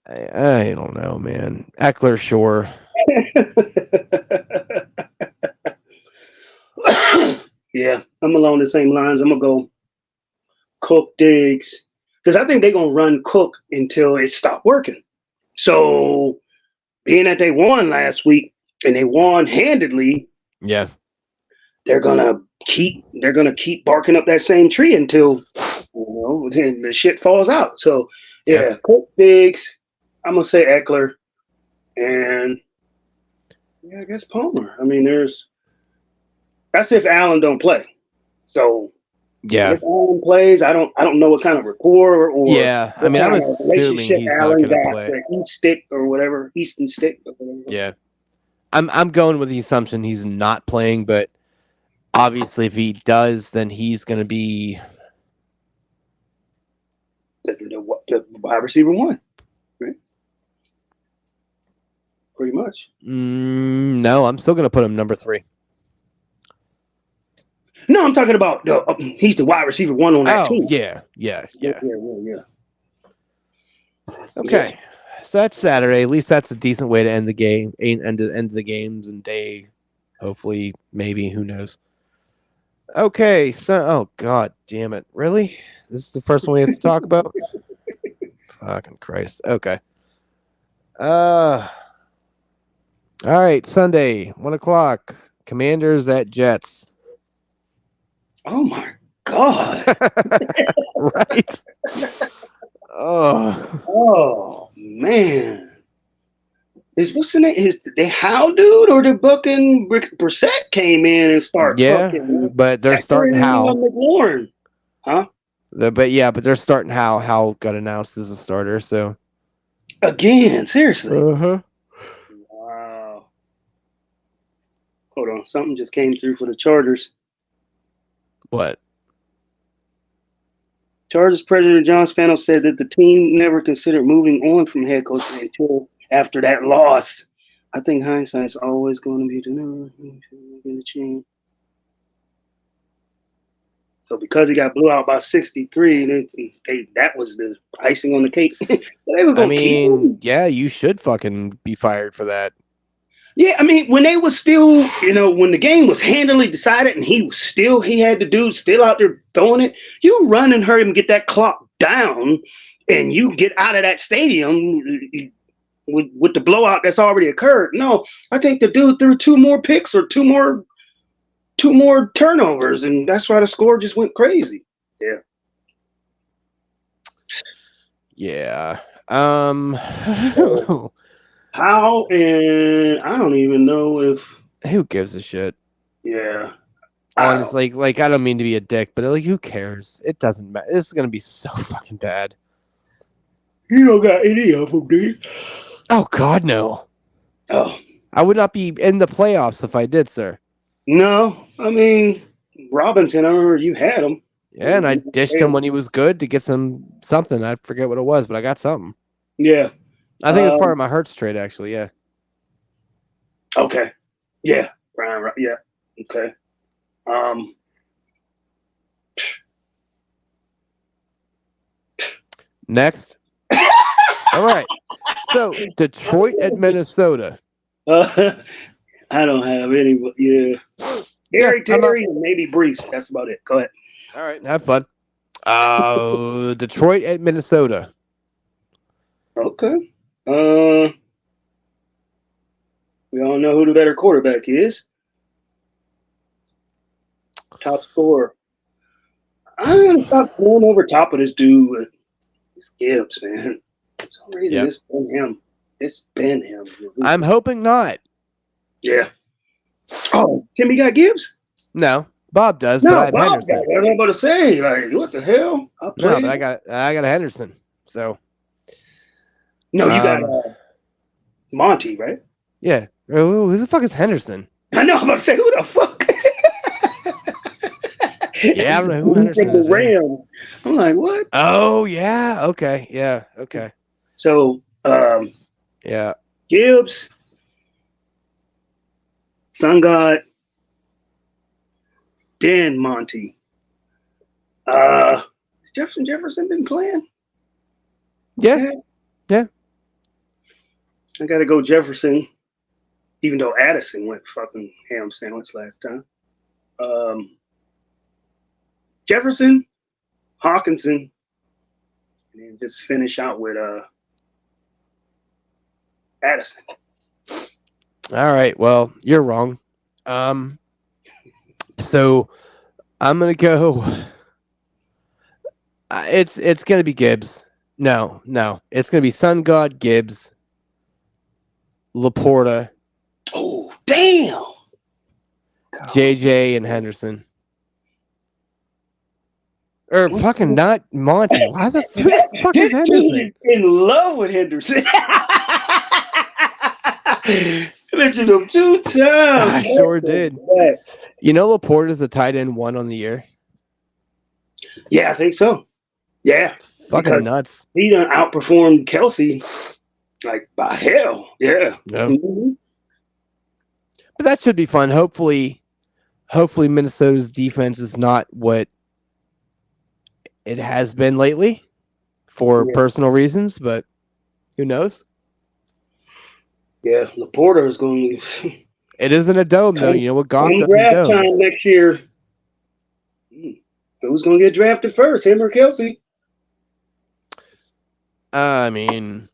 don't know, man. Eckler, sure. Yeah, I'm along the same lines. I'm gonna go Cook, Diggs, because I think they're gonna run Cook until it stopped working. So, being that they won last week and they won handedly, Yeah. they're gonna keep barking up that same tree until the shit falls out. So, yeah, Cook, Diggs. I'm gonna say Eckler, and yeah, I guess Palmer. I mean, that's if Allen don't play. So Yeah. if Allen plays, I don't know what kind of rapport or yeah. I mean, I'm assuming he's not going to play. East stick or whatever, Easton stick. Or whatever. Yeah. I'm going with the assumption he's not playing, but obviously if he does, then he's going to be the wide receiver 1, right? Pretty much. No, I'm still going to put him number 3. No, I'm talking about he's the wide receiver 1 on that team. Yeah. Okay. Yeah. So that's Saturday. At least that's a decent way to end the game, end the games and day. Hopefully, maybe, who knows. Okay, so oh God damn it. Really? This is the first one we have to talk about? Fucking Christ. Okay. All right, Sunday, 1:00. Commanders at Jets. Oh my God. Right. Oh man. What's the name? Is they How dude or the bucking Brissett came in and started fucking, but they're starting How. McLaurin. Huh? But they're starting How. How got announced as a starter, so again, seriously. Uh-huh. Wow. Hold on, something just came through for the Chargers. What? Chargers president John Spano said that the team never considered moving on from head coach until after that loss. I think hindsight's always going to be the change. So because he got blew out by 63, that was the icing on the cake. Yeah, you should fucking be fired for that. Yeah, I mean, when they was still, when the game was handily decided and he had the dude still out there throwing it, you run and hurry and get that clock down and you get out of that stadium with the blowout that's already occurred. No, I think the dude threw 2 more picks or two more turnovers, and that's why the score just went crazy. Yeah. Yeah. How, and I don't even know if. Who gives a shit? Yeah. Honestly, like I don't mean to be a dick, but like who cares? It doesn't matter. This is gonna be so fucking bad. You don't got any of them, do you? Oh God, no. Oh I would not be in the playoffs if I did, sir. no, I mean Robinson. I remember you had him. Yeah, and I dished him when he was good to get something. I forget what it was, but I got something. Yeah. I think it was part of my Hurts trade, actually. Yeah. Okay. Yeah. Brian. Yeah. Okay. Next. All right. So Detroit at Minnesota. I don't have any. Yeah. Yeah, Gary Terry and maybe Brees. That's about it. Go ahead. all right, have fun. Detroit at Minnesota. Okay. We all know who the better quarterback is. Top scorer. I'm gonna stop going over top of this dude. It's Gibbs, man. For some reason, Yep. it's been him. It's been him. I'm hoping not. Yeah. Oh, Timmy got Gibbs? No, Bob does, No, but I have Bob Henderson. got it. I'm about to say, like, what the hell? I No, played. but I got a Henderson. So No, you got Monty, right? yeah. Who the fuck is Henderson? I know. I'm about to say, who the fuck? Yeah, I don't know who Henderson from is. the Rams. I'm like, what? Oh yeah. Okay. Yeah. Okay. So, Yeah. Gibbs, Sun God, then Monty. Has Jefferson been playing? Yeah. Yeah. I got to go Jefferson, even though Addison went fucking ham sandwich last time. Jefferson, Hawkinson, and then just finish out with Addison. All right. Well, you're wrong. So I'm gonna go. It's gonna be Gibbs. No, it's gonna be Sun God, Gibbs, Laporta, Oh, damn. JJ, and Henderson. Or fucking not Monty. Why the fuck is Henderson? In love with Henderson. Mentioned him 2 times. I sure did. You know, Laporta's a tight end 1 on the year. Yeah, I think so. Yeah. Fucking nuts. He done outperformed Kelsey like by hell. Yeah. Yeah. Mm-hmm. But that should be fun. Hopefully Minnesota's defense is not what it has been lately for personal reasons, but who knows? Yeah, Laporta is going to. It isn't a dome, though. You know what Goff does in draft time domes. next year. Who's going to get drafted first, him or Kelsey? I mean,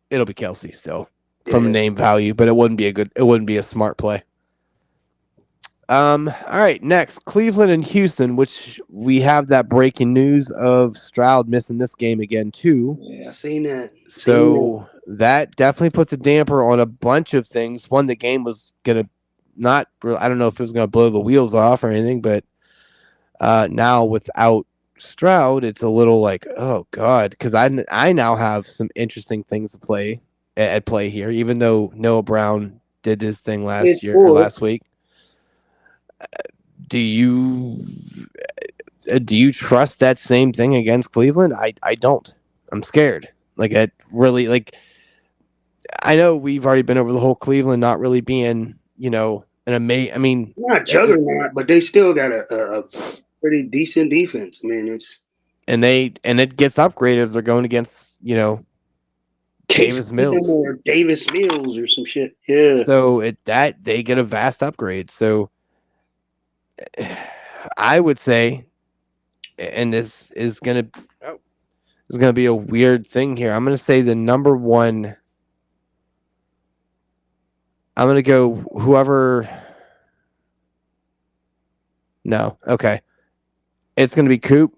it'll be Kelsey still from name value, but it wouldn't be a smart play. All right, next, Cleveland and Houston, which we have that breaking news of Stroud missing this game again too. Yeah, I seen that. So that definitely puts a damper on a bunch of things. One, the game was gonna I don't know if it was gonna blow the wheels off or anything, but now without Stroud, it's a little like, oh God, because I now have some interesting things to play at play here, even though Noah Brown did his thing last week. Do you trust that same thing against Cleveland? I don't. I'm scared. Like it really like. I know we've already been over the whole Cleveland not really being, an amazing. I mean, not juggernaut, but they still got a pretty decent defense. I mean, it's and it gets upgraded if they're going against Davis Mills or some shit. Yeah. So they get a vast upgrade. So I would say, and this is gonna be a weird thing here. I'm gonna say the number one. I'm gonna go whoever. No, okay. It's gonna be Coop.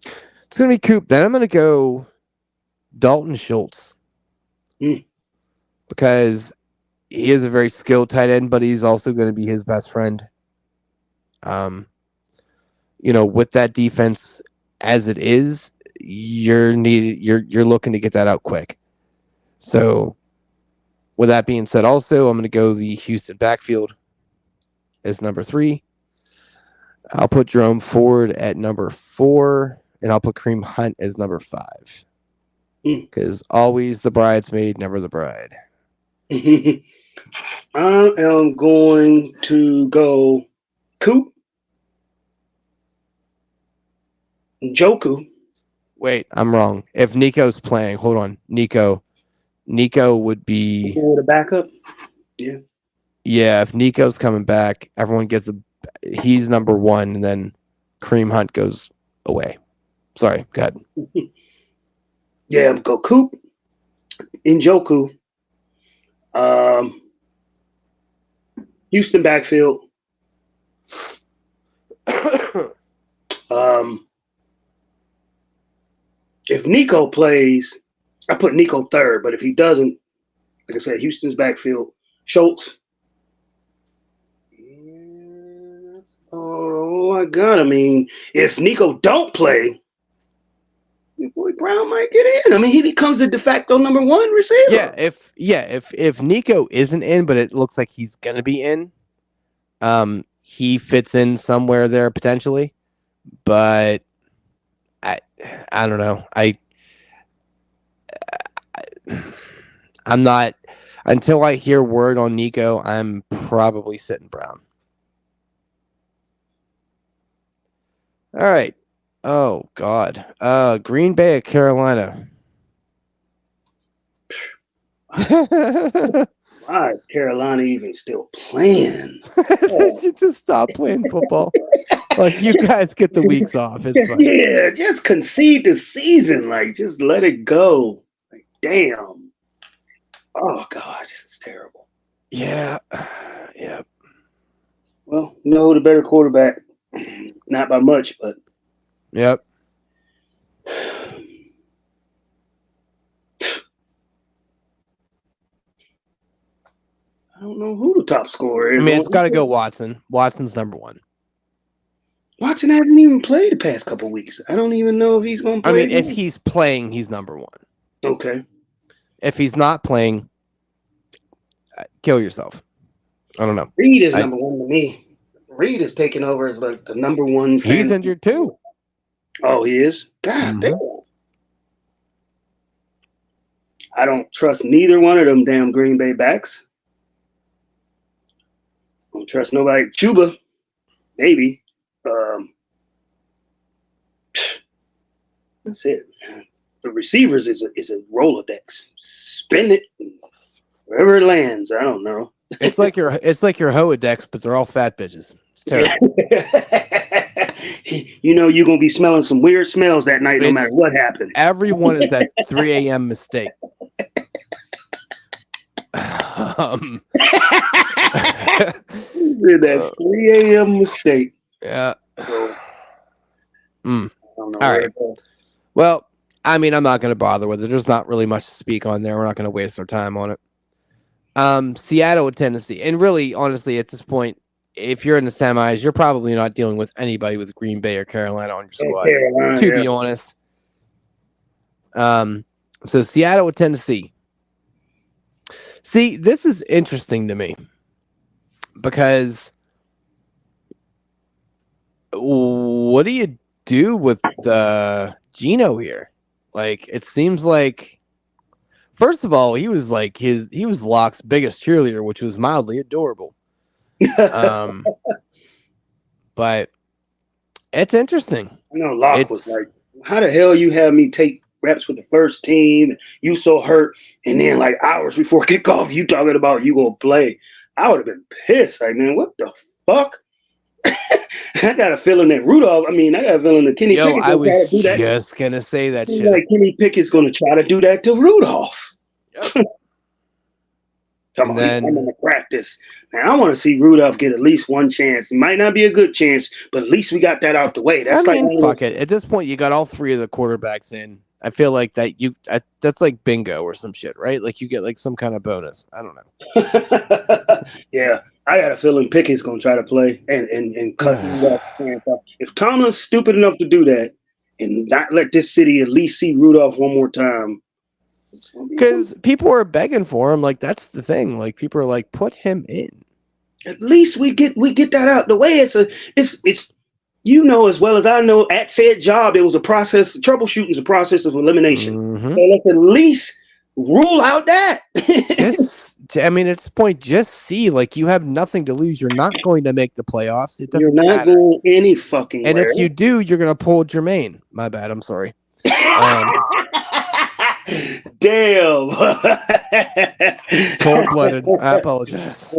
It's gonna be Coop. Then I'm gonna go Dalton Schultz because he is a very skilled tight end, but he's also going to be his best friend. With that defense as it is, you're looking to get that out quick. So, with that being said, also I'm going to go the Houston backfield as number 3. I'll put Jerome Ford at number 4, and I'll put Kareem Hunt as number 5. Because always the bridesmaid, never the bride. I am going to go Coop, Njoku. Wait, I'm wrong. If Nico's playing, hold on. Nico would be the backup. Yeah. Yeah, if Nico's coming back, everyone gets he's number 1, and then Kareem Hunt goes away. Sorry, go ahead. Yeah, go Coop, Njoku, Houston backfield. If Nico plays, I put Nico 3rd, but if he doesn't, like I said, Houston's backfield, Schultz. Oh my God! I mean, if Nico don't play, your boy Brown might get in. I mean, he becomes the de facto number 1 receiver. If Nico isn't in, but it looks like he's gonna be in, he fits in somewhere there potentially. But I don't know. I'm not until I hear word on Nico. I'm probably sitting Brown. All right. Oh God. Green Bay at Carolina. Why is Carolina even still playing? Just stop playing football. Like, you guys get the weeks off. It's fine. Yeah, just concede the season. Like, just let it go. Like, damn. Oh God, this is terrible. Yeah. Yeah. Well, no, the better quarterback. Not by much, but yep. I don't know who the top scorer is. I mean, it's got to go Watson. Watson's number 1. Watson hasn't even played the past couple weeks. I don't even know if he's going to play. I mean, if he's playing, he's number 1. Okay. If he's not playing, kill yourself. I don't know. Reed is number 1 to me. Reed is taking over as like the number 1. He's injured too. Oh, he is? God damn. I don't trust neither one of them damn Green Bay backs. I don't trust nobody. Chuba, maybe. That's it, man. The receivers is a Rolodex. Spin it wherever it lands. I don't know. It's like your Hoedex, but they're all fat bitches. It's terrible. You're gonna be smelling some weird smells that night, no matter what happens. Everyone is that 3 a.m. mistake. That 3 a.m. mistake. Yeah. So, all right. Well, I mean, I'm not going to bother with it. There's not really much to speak on there. We're not going to waste our time on it. Seattle with Tennessee. And really, honestly, at this point, if you're in the semis, you're probably not dealing with anybody with Green Bay or Carolina on your squad, to be honest. So Seattle with Tennessee. See, this is interesting to me because what do you do with Geno here? Like, it seems like, first of all, he was Locke's biggest cheerleader, which was mildly adorable. But it's interesting. I know Locke was like, how the hell you have me take reps with the first team? You so hurt, and then like hours before kickoff, you talking about you gonna play. I would have been pissed. Like, man, what the fuck? I got a feeling that Rudolph. I got a feeling that Kenny Pickett's I was try to do that. Just gonna say that shit. Like Kenny Pickett's gonna try to do that to Rudolph. Yep. Come on, I'm in the practice. Now I want to see Rudolph get at least one chance. It might not be a good chance, but at least we got that out the way. That's fuck it. At this point, you got all 3 of the quarterbacks in. I feel like that's like bingo or some shit, right? Like you get like some kind of bonus. I don't Yeah, I got a feeling Pickett's gonna try to play and cut know. Rudolph's pants off. If Tomlin's stupid enough to do that and not let this city at least see Rudolph one more time, it's gonna be fun. Because people are begging for him. Like that's the thing. Like people are like, put him in. At least we get that out the way. It's you know as well as I know. At said job, it was a process. Troubleshooting is a process of elimination. Mm-hmm. So let's at least rule out that. I mean, at this point, just see. Like you have nothing to lose. You're not going to make the playoffs. It You're doesn't not matter. going any fucking And where. if you do, you're gonna pull Jermaine. My bad. I'm sorry. Damn. Cold blooded. I apologize.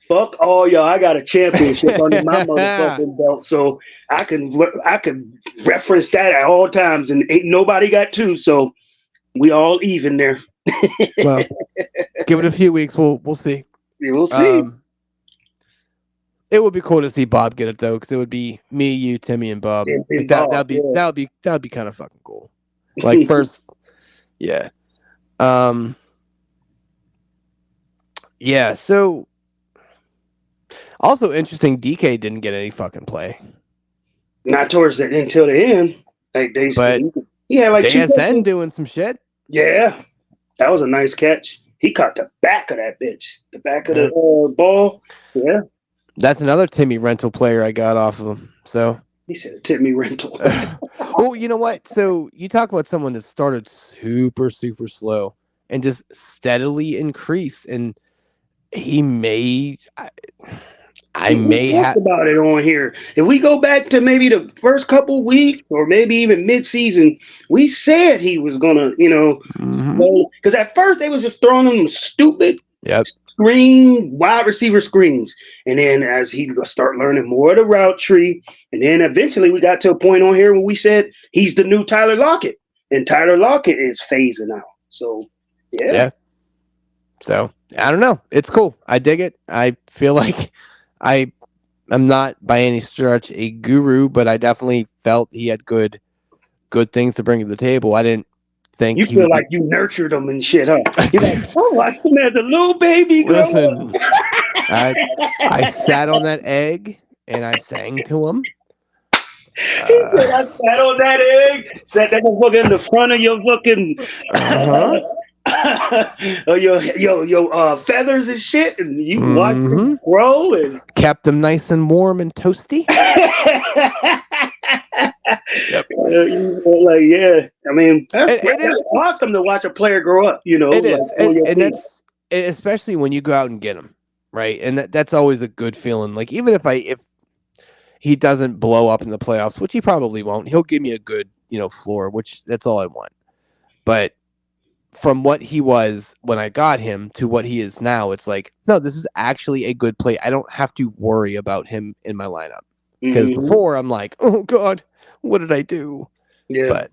Fuck all y'all. I got a championship under my motherfucking belt, so I can reference that at all times, and ain't nobody got two, so we all even there. Well, give it a few weeks. We'll see. We'll see. It would be cool to see Bob get it though, because it would be me, you, Timmy, and Bob. And Like Bob, that'd be kind of fucking cool. Like first, yeah. Yeah. So also interesting, DK didn't get any fucking play. Not towards it until the end. Like But yeah, like JSN doing some shit. Yeah, that was a nice catch. He caught the back of that bitch, the back of the ball. Yeah, that's another Timmy rental player I got off of him. So he said Timmy rental. well, you know what? So you talk about someone that started super, super slow and just steadily increased, and he may. I may have about it on here. If we go back to maybe the first couple weeks or maybe even mid-season, we said he was gonna, because at first they was just throwing him stupid wide receiver screens, and then as he start learning more of the route tree, and then eventually we got to a point on here where we said he's the new Tyler Lockett, and Tyler Lockett is phasing out. So yeah. So I don't know. It's cool. I dig it. I feel like I'm not by any stretch a guru, but I definitely felt he had good things to bring to the table. I didn't think you feel like you nurtured him and shit, huh? You're like, I watched him as a little baby. Listen, I sat on that egg and I sang to him. He said, I sat on that egg, sat that motherfucker in the front of your fucking your feathers and shit, and you watched them grow and kept them nice and warm and toasty. Yep. Like, yeah, I mean, it is awesome to watch a player grow up. It is, and that's especially when you go out and get him, right? And that's always a good feeling. Like even if he doesn't blow up in the playoffs, which he probably won't, he'll give me a good floor, which that's all I want. But from what he was when I got him to what he is now, it's like, no, this is actually a good play. I don't have to worry about him in my lineup. Because before I'm like, oh God, what did I do? Yeah. But,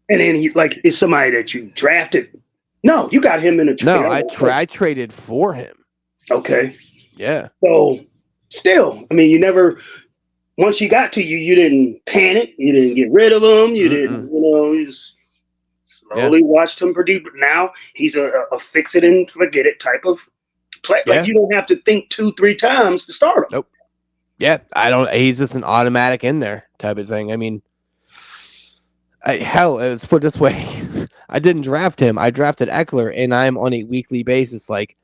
And then he is somebody that you drafted. No, you got him in a trade. No, I traded for him. Okay. Yeah. So still, I mean, you never, once you got to you didn't panic. You didn't get rid of him. You didn't, you just slowly watched him produce. But now he's a fix it and forget it type of play. Like you don't have to think 2-3 times to start him. Nope. Yeah, he's just an automatic in there type of thing. I mean, let's put it this way. I didn't draft him. I drafted Eckler, and I'm on a weekly basis like,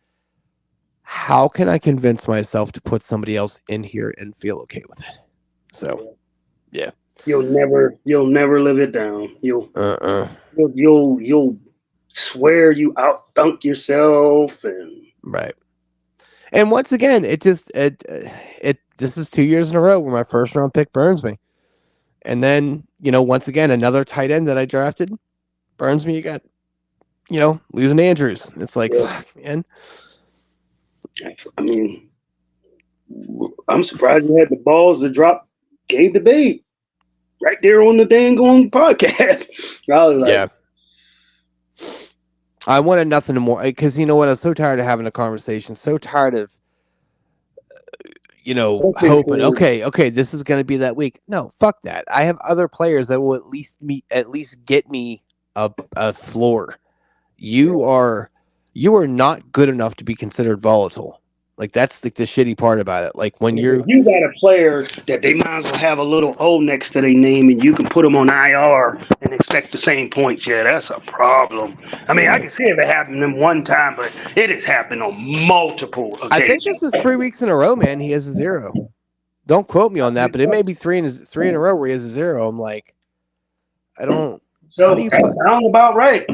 how can I convince myself to put somebody else in here and feel okay with it? So, yeah. You'll never live it down. You'll swear you outthunk yourself and right. And once again, this is 2 years in a row where my first round pick burns me. And then, once again, another tight end that I drafted burns me again. Losing Andrews. It's like, fuck, man. I mean, I'm surprised you had the balls to drop Gabe the Babe right there on the dang on podcast. I was like, yeah. I wanted nothing more because you know what? I was so tired of having a conversation. So tired of, hoping. Okay, this is going to be that week. No, fuck that. I have other players that will at least get me a floor. You are not good enough to be considered volatile. Like that's the shitty part about it. Like when If you got a player that they might as well have a little O next to their name and you can put them on IR and expect the same points, yeah, that's a problem. I mean, I can see if it happened to them one time, but it has happened on multiple occasions. I think this is 3 weeks in a row, man. He has a 0. Don't quote me on that, but it may be three in a row where he has a 0. I'm like, I don't. So that sounds about right.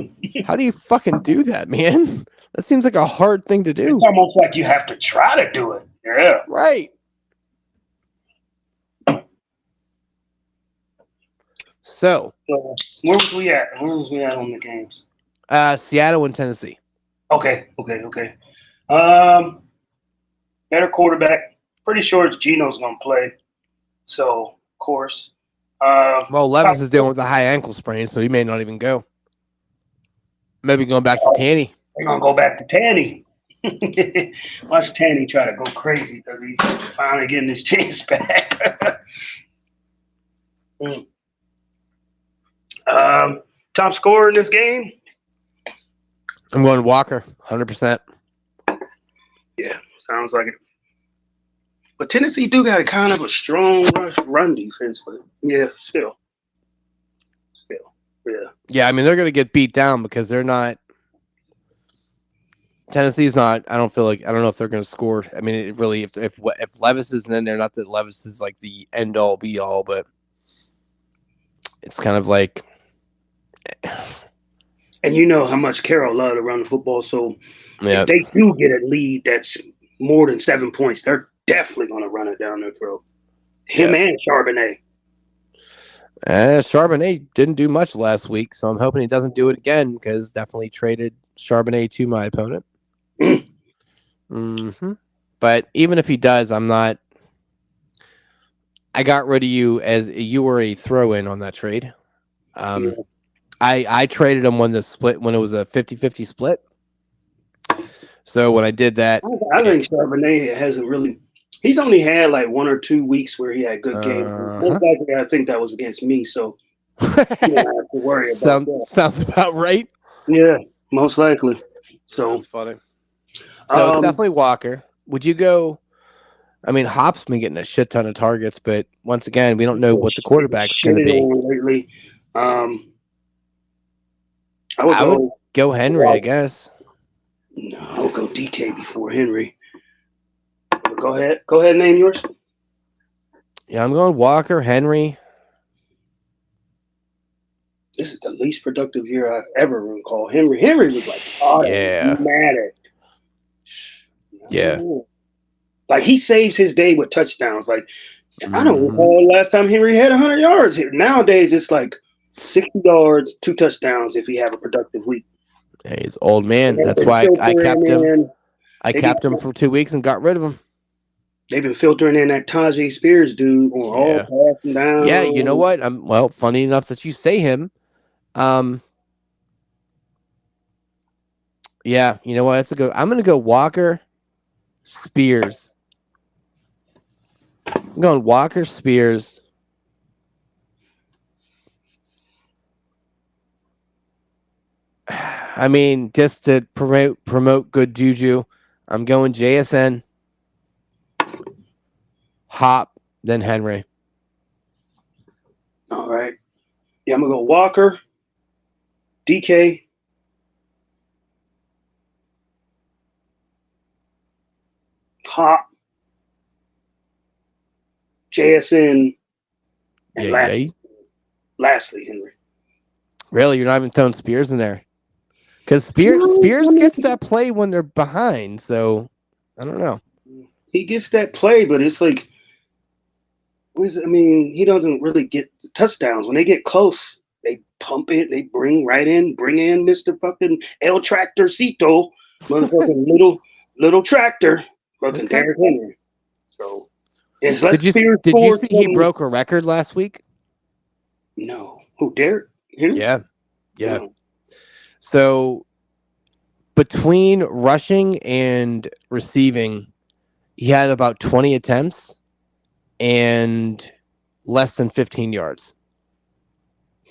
How do you fucking do that, man? That seems like a hard thing to do. It's almost like you have to try to do it. Yeah. Right. So where was we at? Where was we at on the games? Seattle and Tennessee. Okay. Better quarterback. Pretty sure it's Geno's gonna play. So of course. Well, Levis is dealing with a high ankle sprain, so he may not even go. Maybe going back to Tanny. They're gonna go back to Tanny. Watch Tanny try to go crazy because he's finally getting his chance back. Top scorer in this game? I'm going Walker, 100%. Yeah, sounds like it. But Tennessee do got a kind of a strong run defense, but yeah, still. Yeah. Yeah, I mean, they're going to get beat down because they're not. Tennessee's not. I don't know if they're going to score. I mean, it really, if Levis isn't in there, not that Levis is like the end all be all, but it's kind of like. And you know how much Carroll loved to run the football, so if they do get a lead that's more than 7 points, they're definitely going to run it down their throat. Him and Charbonnet. Charbonnet didn't do much last week, so I'm hoping he doesn't do it again because definitely traded Charbonnet to my opponent. But even if he does, I'm not. I got rid of you as you were a throw-in on that trade. I traded him when it was a 50-50 split. So when I did that, I think Charbonnet hasn't really. He's only had like 1 or 2 weeks where he had good games. Most likely, I think that was against me, so you don't have to worry about that. Sounds about right. Yeah, most likely. So that's funny. So it's definitely Walker. Would you go? I mean, Hop's been getting a shit ton of targets, but once again, we don't know what the quarterback's going to be. Lately, I would go Henry, I guess. No, I would go DK before Henry. Go ahead, name yours. Yeah, I'm going Walker, Henry. This is the least productive year I've ever recall. Henry was like automatic. Yeah. Like he saves his day with touchdowns. Like I don't recall last time Henry had 100 yards. Nowadays it's like 60 yards, 2 touchdowns if he have a productive week. Yeah, he's old man. That's why I kept him. I kept him for 2 weeks and got rid of him. They've been filtering in that Tajay Spears dude on all passing down. Yeah, you know what? Well, funny enough that you say him. Yeah, you know what? That's a good. I'm going to go Walker, Spears. I'm going Walker, Spears. I mean, just to promote good juju, I'm going JSN, Hop, then Henry. All right. Yeah, I'm going to go Walker, DK, Hop, JSN, and lastly, Henry. Really? You're not even throwing Spears in there? Because Spears gets that play when they're behind, so I don't know. He gets that play, but it's like, he doesn't really get the touchdowns. When they get close, they pump it, they bring in Mr. fucking El Tractorcito, motherfucking little tractor, fucking Derrick Henry. So, did you see he broke a record last week? No. Who, Derrick Henry? Yeah. No. So between rushing and receiving, he had about 20 attempts and less than 15 yards.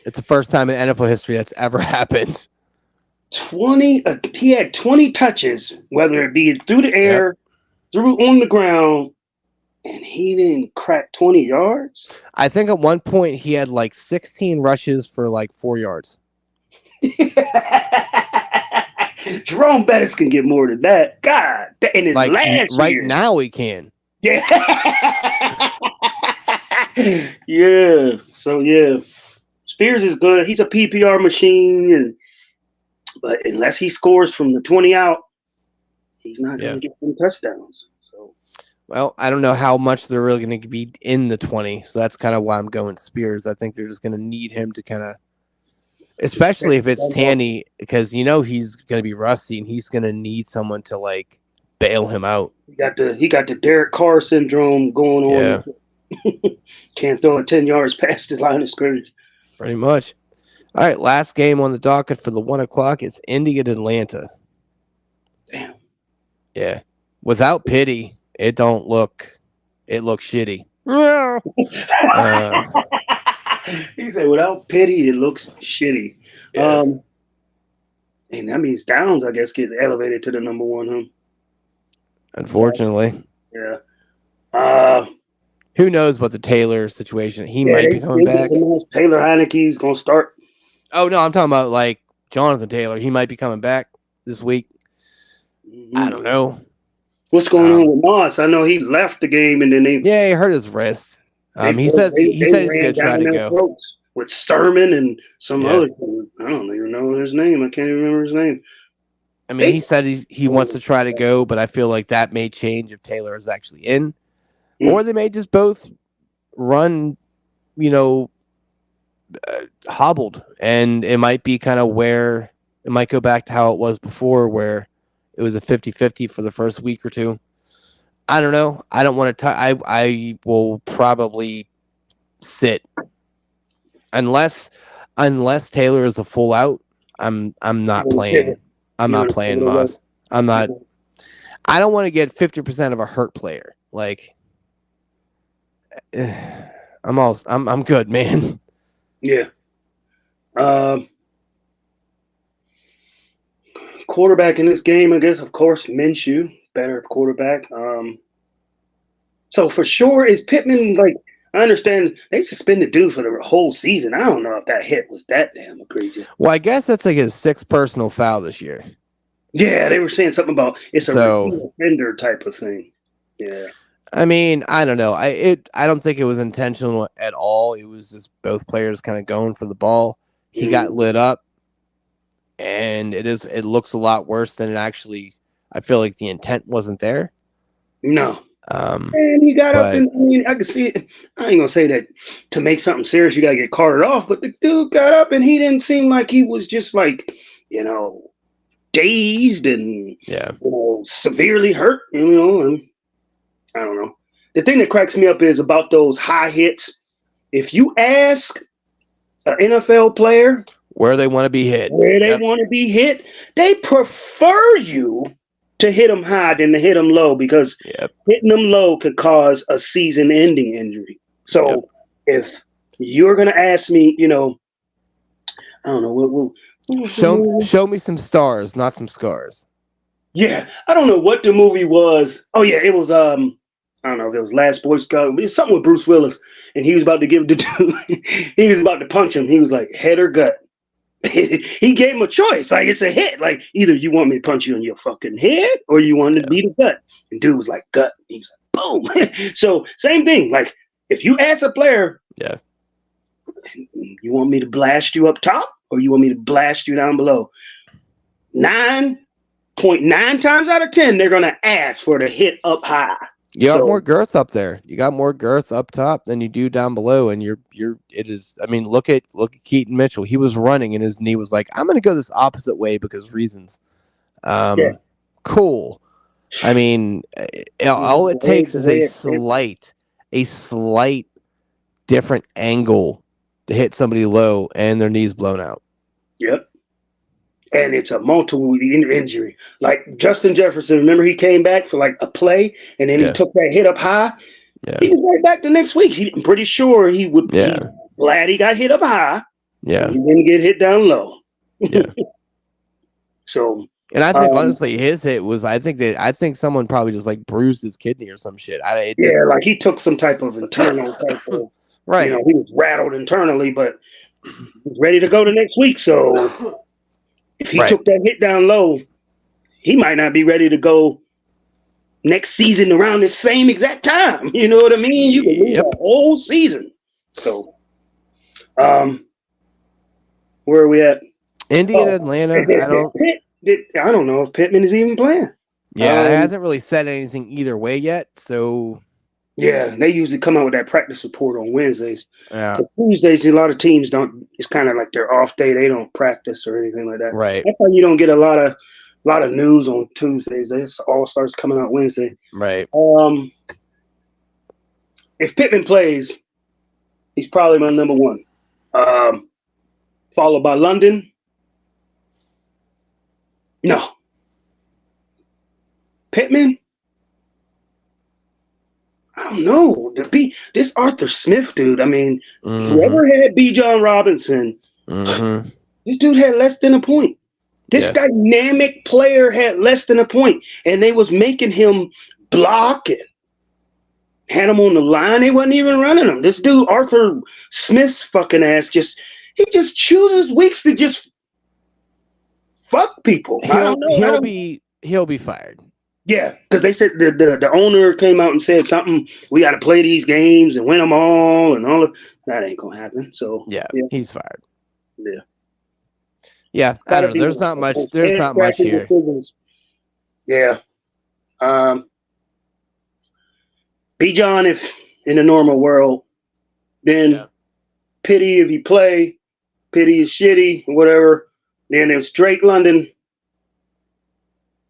It's the first time in NFL history that's ever happened. 20. He had 20 touches, whether it be through the air, through on the ground, and he didn't crack 20 yards. I think at one point he had like 16 rushes for like 4 yards. Jerome Bettis can get more than that. God, in his Like last right year. now he can. Yeah. Yeah. So yeah, Spears is good. He's a PPR machine, but unless he scores from the 20 out, he's not going to get some touchdowns. So, well, I don't know how much they're really going to be in the 20, so that's kind of why I'm going Spears. I think they're just going to need him to kind of, especially if it's Tanny, because he's going to be rusty and he's going to need someone to like bail him out. He got the Derek Carr syndrome going on. Yeah. Can't throw it 10 yards past the line of scrimmage. Pretty much. All right, last game on the docket for the 1 o'clock. It's Indy at Atlanta. Damn. Yeah. Without Pity, it looks shitty. He said, without Pity, it looks shitty. Yeah. And that means Downs, I guess, get elevated to the number one, huh? Unfortunately. Yeah. Who knows what the Taylor situation? He might be coming back. Taylor Heineke's going to start. Oh, no, I'm talking about like Jonathan Taylor. He might be coming back this week. Mm-hmm. I don't know. What's going on with Moss? I know he left the game and then he hurt his wrist. He says he's going to try to go with Sturman and some other. I don't even know his name. I can't even remember his name. I mean, he said he wants to try to go, but I feel like that may change if Taylor is actually in, or they may just both run, hobbled, and it might be kind of where it might go back to how it was before, where it was a 50-50 for the first week or two. I don't know. I don't want to. I will probably sit unless Taylor is a full out. I'm not playing. I'm not playing Moss. I'm not. I don't want to get 50% of a hurt player. Like, I'm good, man. Yeah. Quarterback in this game, I guess, of course, Minshew, better quarterback. So for sure, is Pittman like? I understand they suspended dude for the whole season. I don't know if that hit was that damn egregious. Well, I guess that's like his 6th personal foul this year. Yeah, they were saying something about it's a offender type of thing. Yeah. I mean, I don't know. I don't think it was intentional at all. It was just both players kind of going for the ball. He got lit up, and it looks a lot worse than it actually. I feel like the intent wasn't there. No. And he got up and I can see it. I ain't gonna say that to make something serious you gotta get carted off, but the dude got up and he didn't seem like he was just like, dazed and severely hurt, and I don't know. The thing that cracks me up is about those high hits. If you ask an NFL player where they want to be hit, they prefer you to hit them high than to hit them low, because hitting them low could cause a season-ending injury. So if you're going to ask me, I don't know. Show me some stars, not some scars. Yeah, I don't know what the movie was. Oh, yeah, it was, I don't know if it was Last Boy Scout. It was something with Bruce Willis, and he was about to give the dude, he was about to punch him. He was like, head or gut. He gave him a choice. Like, it's a hit. Like, either you want me to punch you in your fucking head or you want to be the gut. And dude was like, gut. He was like, boom. So, same thing. Like, if you ask a player, you want me to blast you up top or you want me to blast you down below? 9.9 times out of 10, they're going to ask for the hit up high. You got more girth up there. You got more girth up top than you do down below, and it is. I mean, look at Keaton Mitchell. He was running, and his knee was like, "I'm going to go this opposite way because reasons." Cool. I mean, all it takes is a slight different angle to hit somebody low, and their knees blown out. Yep. And it's a multiple injury. Like Justin Jefferson, remember he came back for like a play, and then he took that hit up high. Yeah. He was right back the next week. I'm pretty sure he would. Yeah. Glad he got hit up high. Yeah. He didn't get hit down low. Yeah. So, and I think honestly, his hit was. I think someone probably just like bruised his kidney or some shit. like he took some type of internal type of, right. he was rattled internally, but he's ready to go the next week. So if he took that hit down low, he might not be ready to go next season around the same exact time. You know what I mean? You can lose a whole season. So, where are we at? Indy and Atlanta. I don't know if Pittman is even playing. Yeah, it hasn't really said anything either way yet. So yeah, they usually come out with that practice report on Wednesdays. Yeah. So Tuesdays, a lot of teams don't. It's kind of like their off day. They don't practice or anything like that. Right. That's why you don't get a lot of news on Tuesdays. This all starts coming out Wednesday. Right. If Pittman plays, he's probably my number one. Followed by London. No. Pittman? I don't know. This Arthur Smith dude, I mean, whoever had B. John Robinson, this dude had less than a point. This dynamic player had less than a point, and they was making him block it. Had him on the line. They wasn't even running him. This dude, Arthur Smith's fucking ass, he just chooses weeks to just fuck people. He'll be fired. Yeah, because they said the owner came out and said something. We got to play these games and win them all, and all that ain't gonna happen. So yeah, he's fired. Yeah, I don't know. There's not much. There's not much here. Decisions. Yeah. B. John, if in a normal world, then pity if you play, pity is shitty, whatever. Then there's Drake London,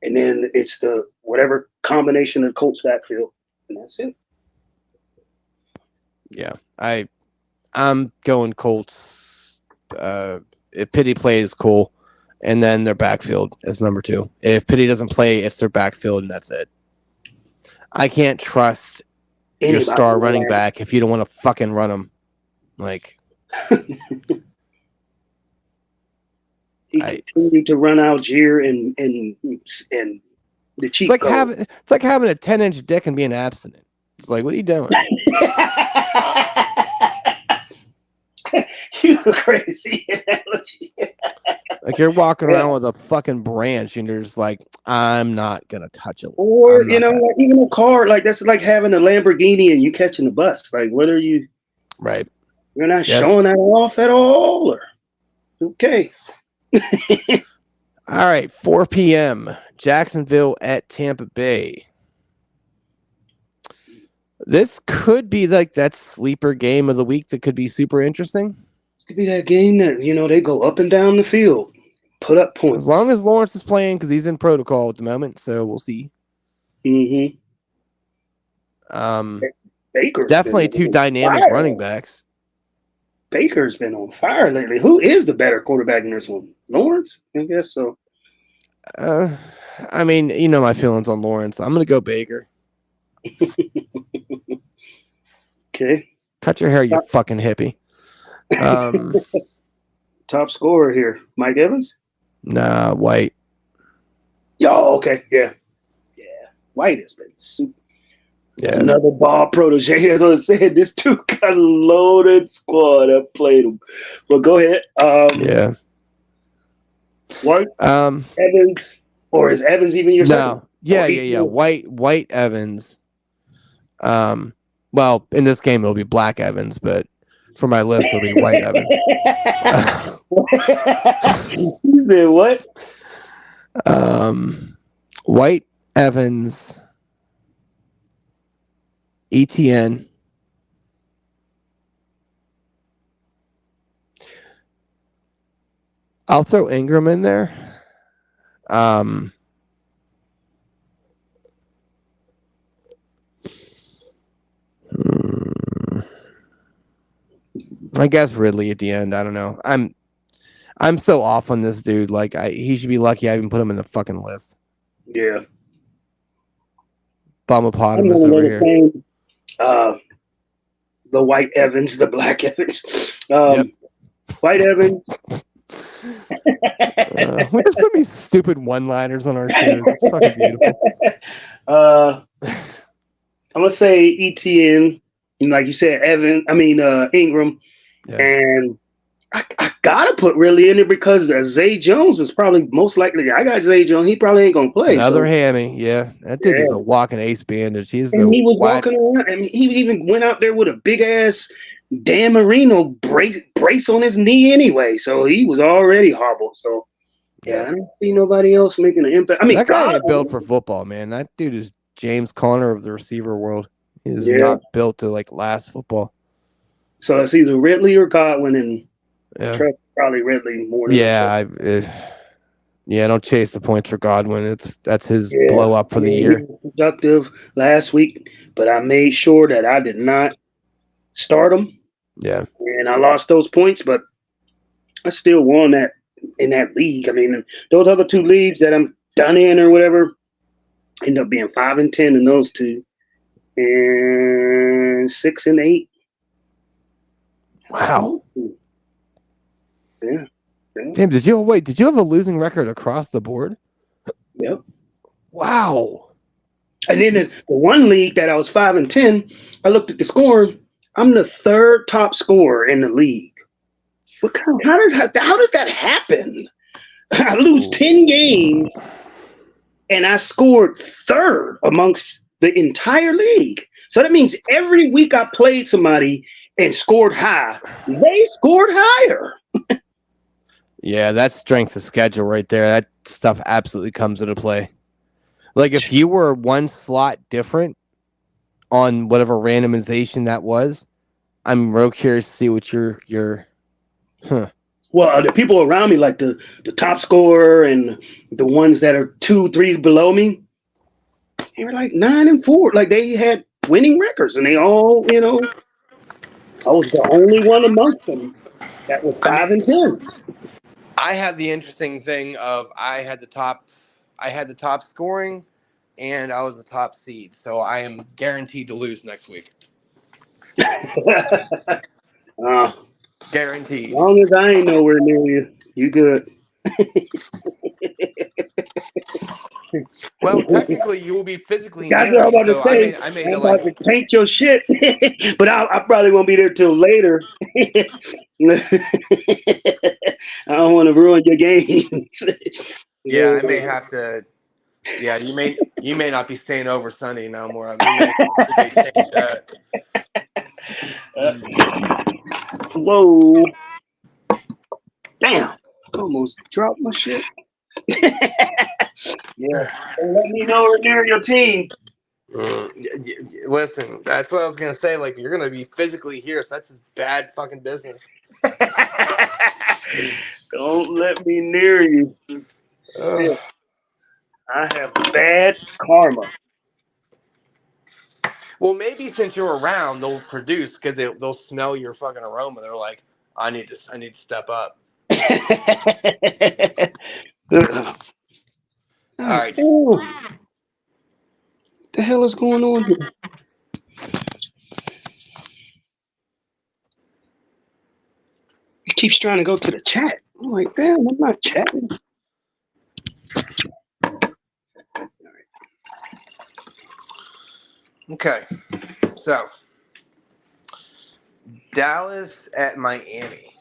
and then it's the whatever combination of Colts backfield, and that's it. Yeah, I'm going Colts. If Pity plays, cool, and then their backfield is number 2. If Pity doesn't play, it's their backfield, and that's it. I can't trust your star running back if you don't want to fucking run him. Like he continued to run Algier and the cheat code. It's like having a 10-inch dick and being abstinent. It's like, what are you doing? You crazy analogy. Like you're walking around with a fucking branch and you're just like, I'm not gonna touch it. Or like even a car, like that's like having a Lamborghini and you catching a bus. Like, what are you? Right. You're not showing that off at all, or okay. All right, 4 p.m. Jacksonville at Tampa Bay. This could be like that sleeper game of the week that could be super interesting. It could be that game that, they go up and down the field, put up points. As long as Lawrence is playing, because he's in protocol at the moment, so we'll see. Mm-hmm. Baker's definitely 2 dynamic running backs. Baker's been on fire lately. Who is the better quarterback in this one? Lawrence? I guess so. I mean, my feelings on Lawrence. I'm going to go Baker. Okay. Cut your hair, you fucking hippie. Top scorer here, Mike Evans? Nah, White. Yo, okay. Yeah. White has been super. Yeah. Another ball protege. That's what I said. This dude got a loaded squad that played him. But go ahead. Yeah. White? Evans? Or is Evans even your second? No. Yeah. White Evans. Well, in this game it'll be Black Evans, but for my list it'll be White Evans. You said what? White Evans, ETN, I'll throw Ingram in there. I guess Ridley at the end. I don't know. I'm so off on this dude. Like he should be lucky I even put him in the fucking list. Yeah. Bummopotamus over here. The White Evans, the Black Evans. Yep. White Evans. We have so many stupid one-liners on our shows. It's fucking beautiful. I'm gonna say ETN, like you said, Ingram, Yeah. and I gotta put Ridley in there because Zay Jones is probably most likely. I got Zay Jones. He probably ain't gonna play. Another So hammy. Yeah. That dude is a yeah, walking ace bandage. He's and the he was wide. walking around. I mean, he even went out there with a big ass Dan Marino brace on his knee anyway. So he was already hobbled. So yeah, I don't see nobody else making an impact. I mean, That guy ain't built Godwin. for football, man. That dude is James Conner of the receiver world. He is Yeah. not built to like last football. So it's either Ridley or Godwin, and Yeah. Trust probably Ridley more than Yeah. Yeah. Don't chase the points for Godwin. That's his Yeah, blow up for the he year. was productive last week, but I made sure that I did not start him, Yeah. and I lost those points, but I still won that in that league. I mean, those other two leagues that I'm done in or whatever end up being 5-10 in those two, and 6-8. Wow. Yeah. Damn, did you have a losing record across the board? Yep. Wow. And then the one league that I was 5-10, I looked at the score. I'm the third top scorer in the league. How does that happen? I lose 10 games and I scored third amongst the entire league. So that means every week I played somebody and scored high, they scored higher. Yeah, that's strength of schedule right there. That stuff absolutely comes into play. Like if you were one slot different on whatever randomization that was, I'm real curious to see what your Well, the people around me, like the top scorer and the ones that are 2, 3 below me, they were like 9-4. Like they had winning records, and they all, I was the only one amongst them that was I mean, 5-10. I had the interesting thing of I had the top scoring and I was the top seed. So I am guaranteed to lose next week. As Guaranteed. long as I ain't nowhere near you, you good. Well, technically you will be physically That's near what I'm me, about to so I say. may I'm to about like to taint your shit, but I probably won't be there till later. I don't want to ruin your games. yeah, I may have to. Yeah, you may not be staying over Sunday no more. We may change that. Whoa. Damn. Almost dropped my shit. Yeah. Don't let me know we're near your team. Listen, that's what I was gonna say. Like, you're gonna be physically here, so that's just bad fucking business. Don't let me near you. Ugh. I have bad karma. Well, maybe since you're around, they'll produce because they'll smell your fucking aroma. They're like, I need to step up. All right. What the hell is going on here? He keeps trying to go to the chat. I'm like, damn, I'm not chatting. Okay. So, Dallas at Miami.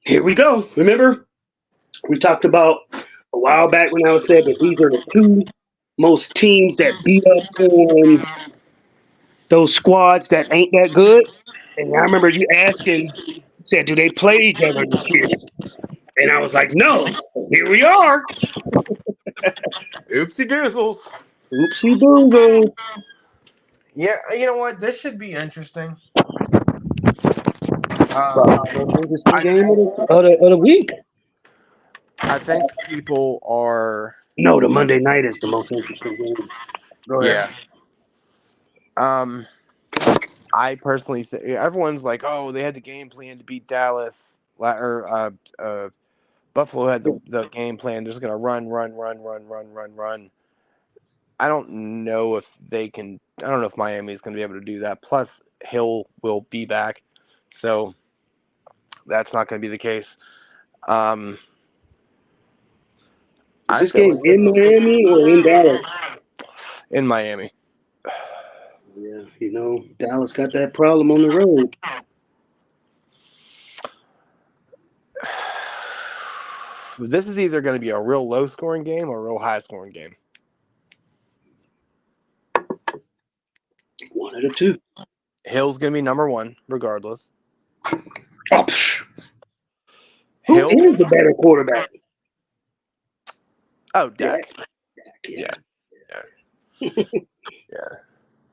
Here we go. Remember, we talked about a while back when I said that these are the two most teams that beat up on those squads that ain't that good. And I remember you asking, said, do they play each other this year? And I was like, no. Here we are. Oopsie doozles. Oopsie doozle. Yeah, you know what? This should be interesting. Probably the most interesting I game think of the week. people are. No, the Monday night is the most interesting game. Go ahead. Yeah. Um, I personally say everyone's like, oh, they had the game plan to beat Dallas, or Buffalo had the game plan. They're just gonna run. I don't know if they can. I don't know if Miami is gonna be able to do that. Plus, Hill will be back. So that's not going to be the case. Is this game in Miami or in Dallas? In Miami. Yeah, Dallas got that problem on the road. This is either going to be a real low-scoring game or a real high-scoring game. One of the two. Hill's going to be number one, regardless. Oh, who is the better quarterback? Oh, Dak. Yeah. Yeah.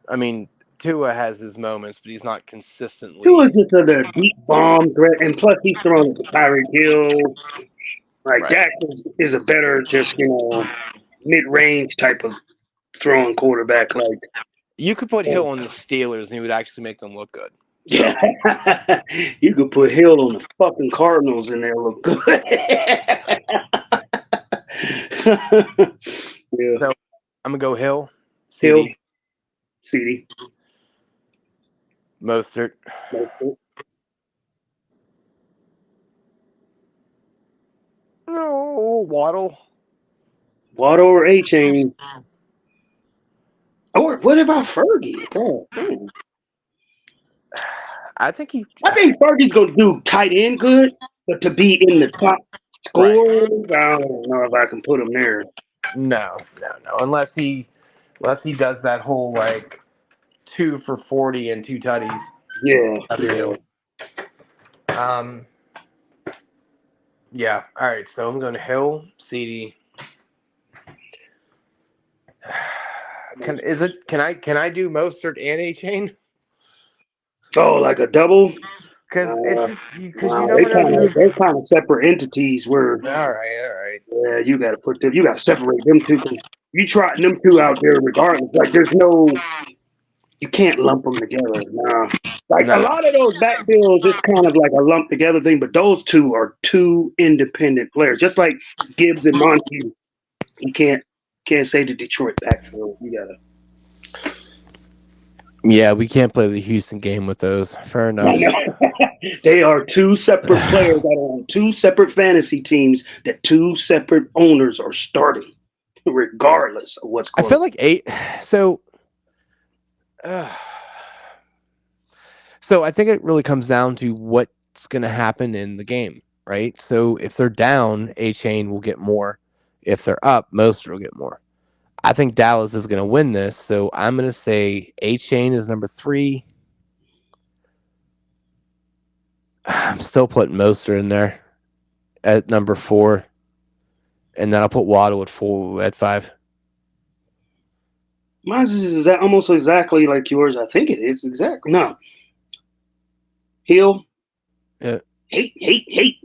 I mean, Tua has his moments, but he's not consistently. Tua's just a deep bomb threat, and plus he's throwing it to Tyreek Hill. Like Right. Dak is a better, just mid-range type of throwing quarterback. Like you could put Hill on the Steelers, and he would actually make them look good. So. Yeah, you could put Hill on the fucking Cardinals, and they'll look good. Yeah. So I'm gonna go Hill, CD, Mostert. No, Waddle or A-Chain. Or what about Fergie? Oh, man. I think Fergie's gonna do tight end good, but to be in the top scorers, I don't know if I can put him there. No. Unless he does that whole 2 for 40 and 2 tutties. Yeah. Yeah. All right. So I'm going to Hill, CD. Can I do Mostert and A-Chain? Oh, like a double? Because they're kind of separate entities. Where all right. Yeah, you got to put them. You got to separate them two. Cause you trotting them two out there regardless. Like you can't lump them together. Nah. A lot of those backfields, it's kind of like a lump together thing. But those two are two independent players. Just like Gibbs and Monty, you can't say the Detroit backfield. You gotta. Yeah, we can't play the Houston game with those. Fair enough. They are two separate players that are on two separate fantasy teams that two separate owners are starting, regardless of what's going on. I feel like so I think it really comes down to what's going to happen in the game, right? So if they're down, A-Chain will get more. If they're up, Mostert will get more. I think Dallas is going to win this, so I'm going to say A-Chain is number 3. I'm still putting Mostert in there at number 4, and then I'll put Waddle at 5. Mine's is almost exactly like yours. I think it is exactly. No. Hill. Yeah. Hate.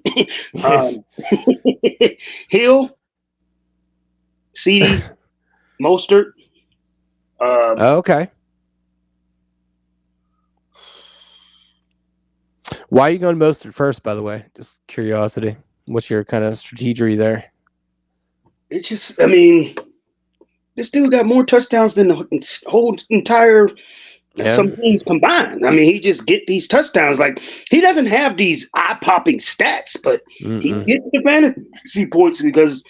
Hill. CD. Mostert. Okay. Why are you going Mostert first, by the way? Just curiosity. What's your kind of strategy there? It's just, this dude got more touchdowns than the whole entire some teams combined. He just get these touchdowns. Like, he doesn't have these eye-popping stats, but he gets the fantasy points because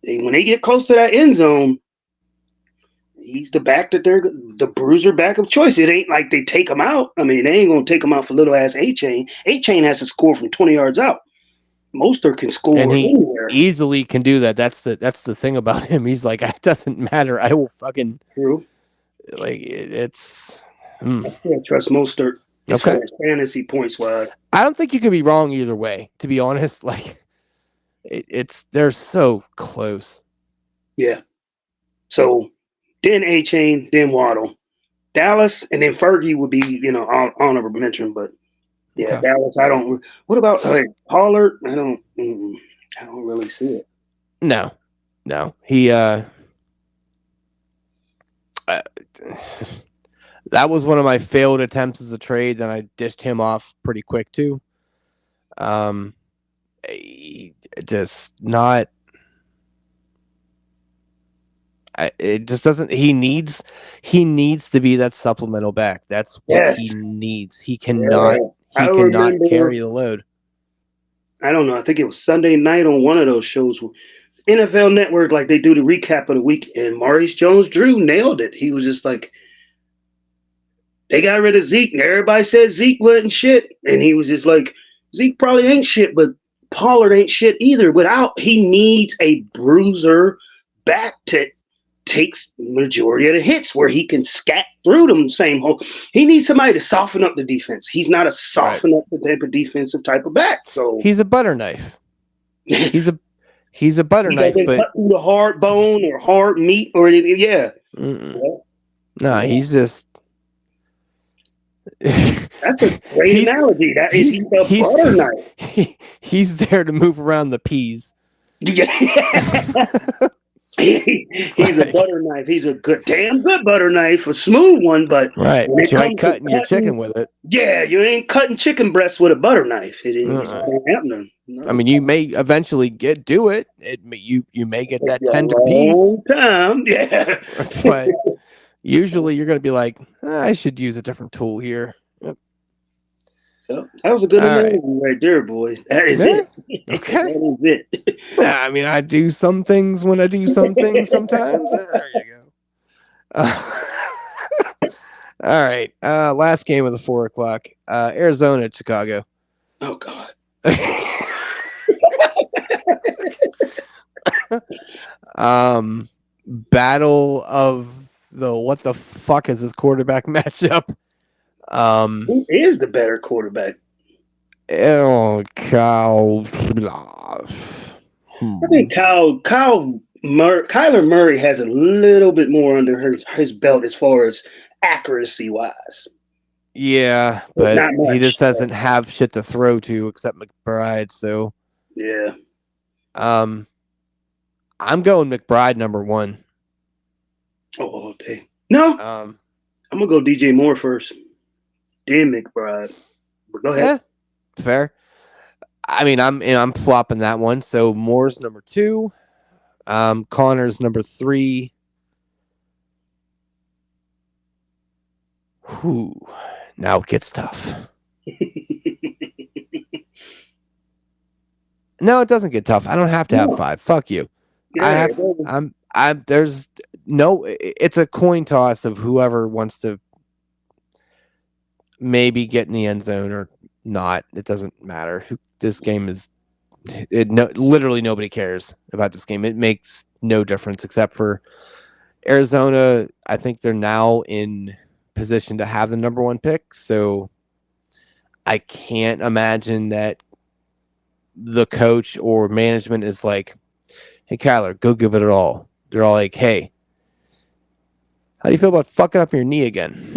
when they get close to that end zone, he's the back that they're the bruiser back of choice. It ain't like they take him out. They ain't gonna take him out for little ass A-Chain. A-Chain has to score from 20 yards out. Mostert can score and he anywhere. Easily can do that. That's the thing about him. He's like, it doesn't matter. I will fucking True. It's. I still trust Mostert. Okay. Fantasy points wise. I don't think you could be wrong either way. To be honest, they're so close. Yeah. So then A-Chain, then Waddle, Dallas, and then Fergie would be honorable mention. But yeah, okay. Dallas. I don't. What about Pollard? I don't really see it. No. He. That was one of my failed attempts as a trade, and I dished him off pretty quick too. Just not. It just doesn't. He needs to be that supplemental back. That's what he Yes. needs. He Yeah. cannot. I He cannot remember, carry the load. I don't know, I think it was Sunday night on one of those shows. NFL Network, like they do the recap of the week, and Maurice Jones-Drew nailed it. He was just like, they got rid of Zeke, and everybody said Zeke wasn't shit. And he was just like, Zeke probably ain't shit, but Pollard ain't shit either. He needs a bruiser back to takes majority of the hits where he can scat through them same hole. He needs somebody to soften up the defense. He's not a soften up the type of defensive type of back. So he's a butter knife. He's a butter he knife, doesn't but cut through the hard bone or hard meat or anything. Yeah. No, he's just. That's a great analogy. That is, he's a butter knife. He's there to move around the peas. Yeah. He's a butter knife. He's a damn good butter knife, a smooth one, but right. But you ain't cutting your chicken with it. Yeah, you ain't cutting chicken breasts with a butter knife. It ain't happening. No. I mean, you may eventually do it. You may get that tender piece. Time, yeah. But usually you're going to be like, I should use a different tool here. Yep. That was a good analogy right there, boys. That is it. Okay. That is it. I mean, I do some things when I do some things sometimes. There you go. All right. Last game of the 4:00. Arizona at Chicago. Oh, God. Battle of the what the fuck is this quarterback matchup? Who is the better quarterback? Oh, Kyle. I think Kyler Murray has a little bit more under his belt as far as accuracy wise. Yeah, but he just doesn't have shit to throw to except McBride. So yeah, I'm going McBride number 1. Oh, okay. No, I'm gonna go DJ Moore first. Then McBride. But go ahead. Yeah, fair. I mean, I'm flopping that one. So Moore's number 2. Connor's number 3. Whew. Now it gets tough. No, it doesn't get tough. I don't have to have 5. Fuck you. Yeah, there's no, it's a coin toss of whoever wants to maybe get in the end zone or not. It doesn't matter. This game is, literally nobody cares about this game. It makes no difference except for Arizona. I think they're now in position to have the number 1 pick. So I can't imagine that the coach or management is like, hey, Kyler, go give it all. They're all like, hey, how do you feel about fucking up your knee again?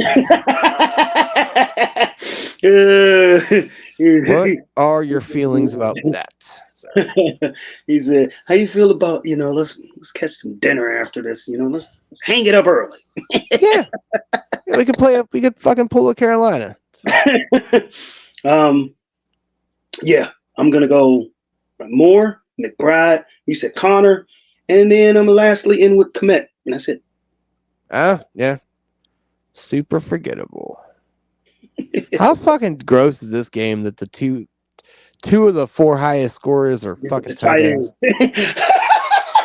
What are your feelings about that? He said, how you feel about, let's catch some dinner after this, let's hang it up early. Yeah. We could fucking pull a Carolina. Yeah, I'm gonna go Moore, McBride, you said Connor, and then I'm lastly in with Komet, and that's it. Yeah. Super forgettable. How fucking gross is this game that the two of the 4 highest scorers are fucking tight ends?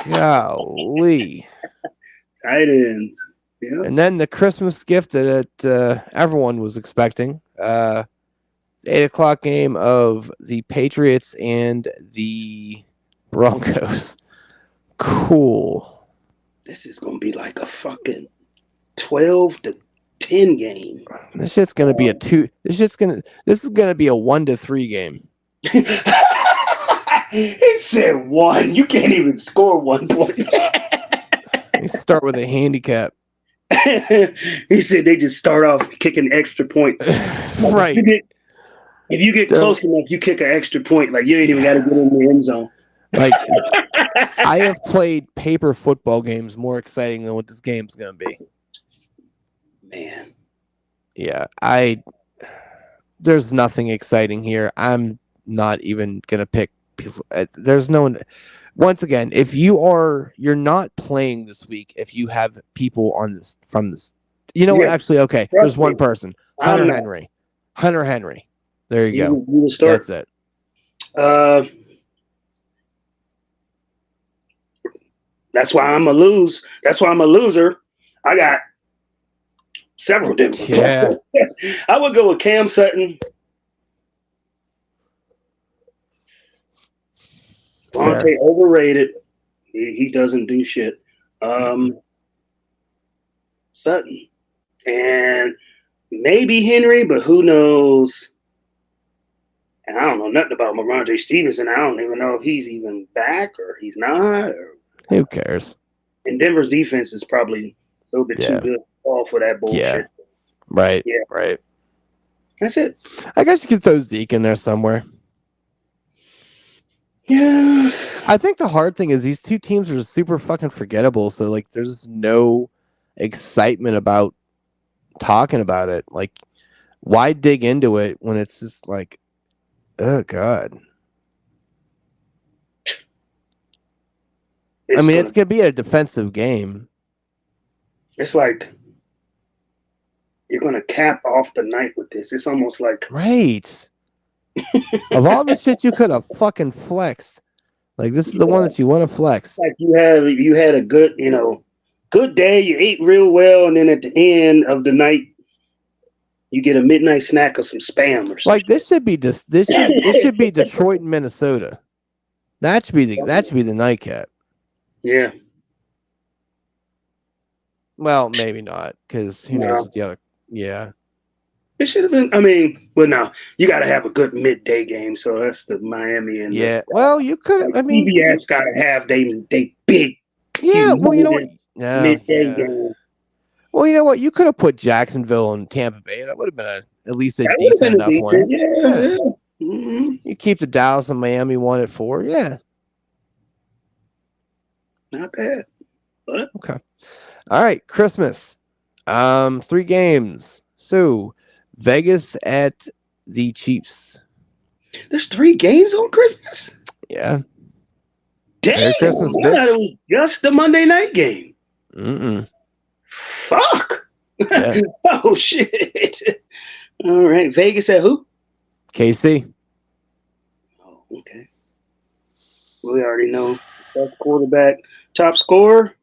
Golly. Tight ends. Yeah. And then the Christmas gift that everyone was expecting. 8:00 game of the Patriots and the Broncos. Cool. This is gonna be like a fucking 12-10 game. This shit's gonna be This is gonna be a 1-3 game. He said 1. You can't even score 1 point. They start with a handicap. He said they just start off kicking extra points. Right. If you get close enough, you kick an extra point. Like, you ain't even got to get in the end zone. Like, I have played paper football games more exciting than what this game's going to be. Man. Yeah, there's nothing exciting here. I'm not even going to pick There's no one. Once again, if you're not playing this week, if you have people on this from this, you know what? Yeah, Actually, okay, there's trust one me. person, I'm Hunter not. Henry. Hunter Henry. There you go. You will That's start. it. Uh, that's why I'm a lose. That's why I'm a loser. I got several Denver. Yeah. I would go with Cam Sutton. Fair. Vontae overrated. He doesn't do shit. Um, Sutton and maybe Henry, but who knows? And I don't know nothing about Marante Stevenson. I don't even know if he's even back or he's not. Who cares? And Denver's defense is probably a little bit too Yeah. good to fall for that Yeah. bullshit. Right. Yeah. Right. That's it. I guess you could throw Zeke in there somewhere. Yeah. I think the hard thing is these two teams are super fucking forgettable. So like, there's no excitement about talking about it. Like, why dig into it when it's just like, oh god. It's gonna be a defensive game. It's like you're gonna cap off the night with this. It's almost like Right. Of all the shit you could have fucking flexed, like this is the one that you want to flex. like you had a good good day. You ate real well, and then at the end of the night, you get a midnight snack of some spam or something. Like this should be just this should be Detroit and Minnesota. That should be the nightcap. Yeah. Well, maybe not, because who knows No. what the other. Yeah. It should have been. I mean, well, no, you got to have a good midday game. So that's the Miami and Yeah. Well, you could. like I mean, CBS got to have they big. yeah. Well, you know what? humongous No. midday Yeah. game. Well, you know what? You could have put Jacksonville and Tampa Bay. That would have been at least a That would have decent been a enough one. decent. Yeah. Mm-hmm. You keep the Dallas and Miami one at 4. Yeah. Not bad. But Okay. All right. Christmas. 3 games. So Vegas at the Chiefs. there's 3 games on Christmas. Yeah. Damn, Merry Christmas, I thought bitch. it was just the Monday night game. Mm-mm. Fuck. Yeah. Oh shit. All right, Vegas at who? KC. Oh, okay. We already know best quarterback, top scorer.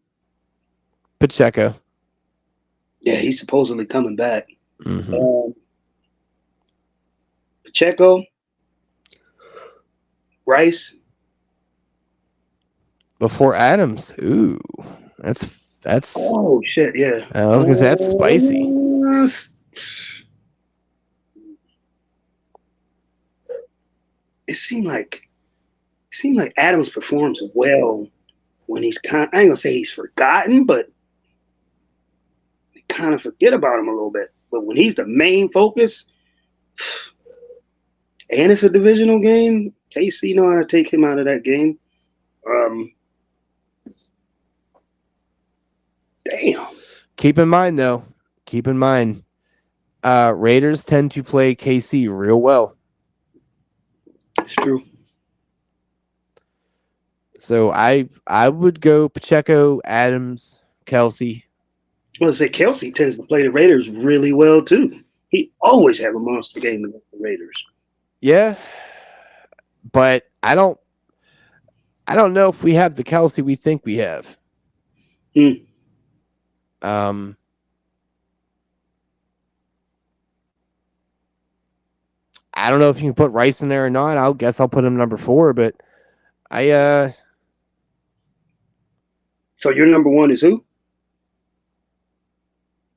Pacheco. Yeah, he's supposedly coming back. Mm-hmm. Pacheco, Rice. Before Adams. Ooh. That's Oh shit, yeah. I was gonna say that's spicy. It seemed like Adams performs well when he's I ain't gonna say he's forgotten, but they kind of forget about him a little bit. But when he's the main focus, and it's a divisional game, KC know how to take him out of that game. Damn. Keep in mind though. Raiders tend to play KC real well. It's true. So I would go Pacheco, Adams, Kelsey. Well, say Kelsey tends to play the Raiders really well too. He always have a monster game against the Raiders. Yeah. But I don't know if we have the Kelsey we think we have. I don't know if you can put Rice in there or not. I guess I'll put him number 4, but So your number 1 is who?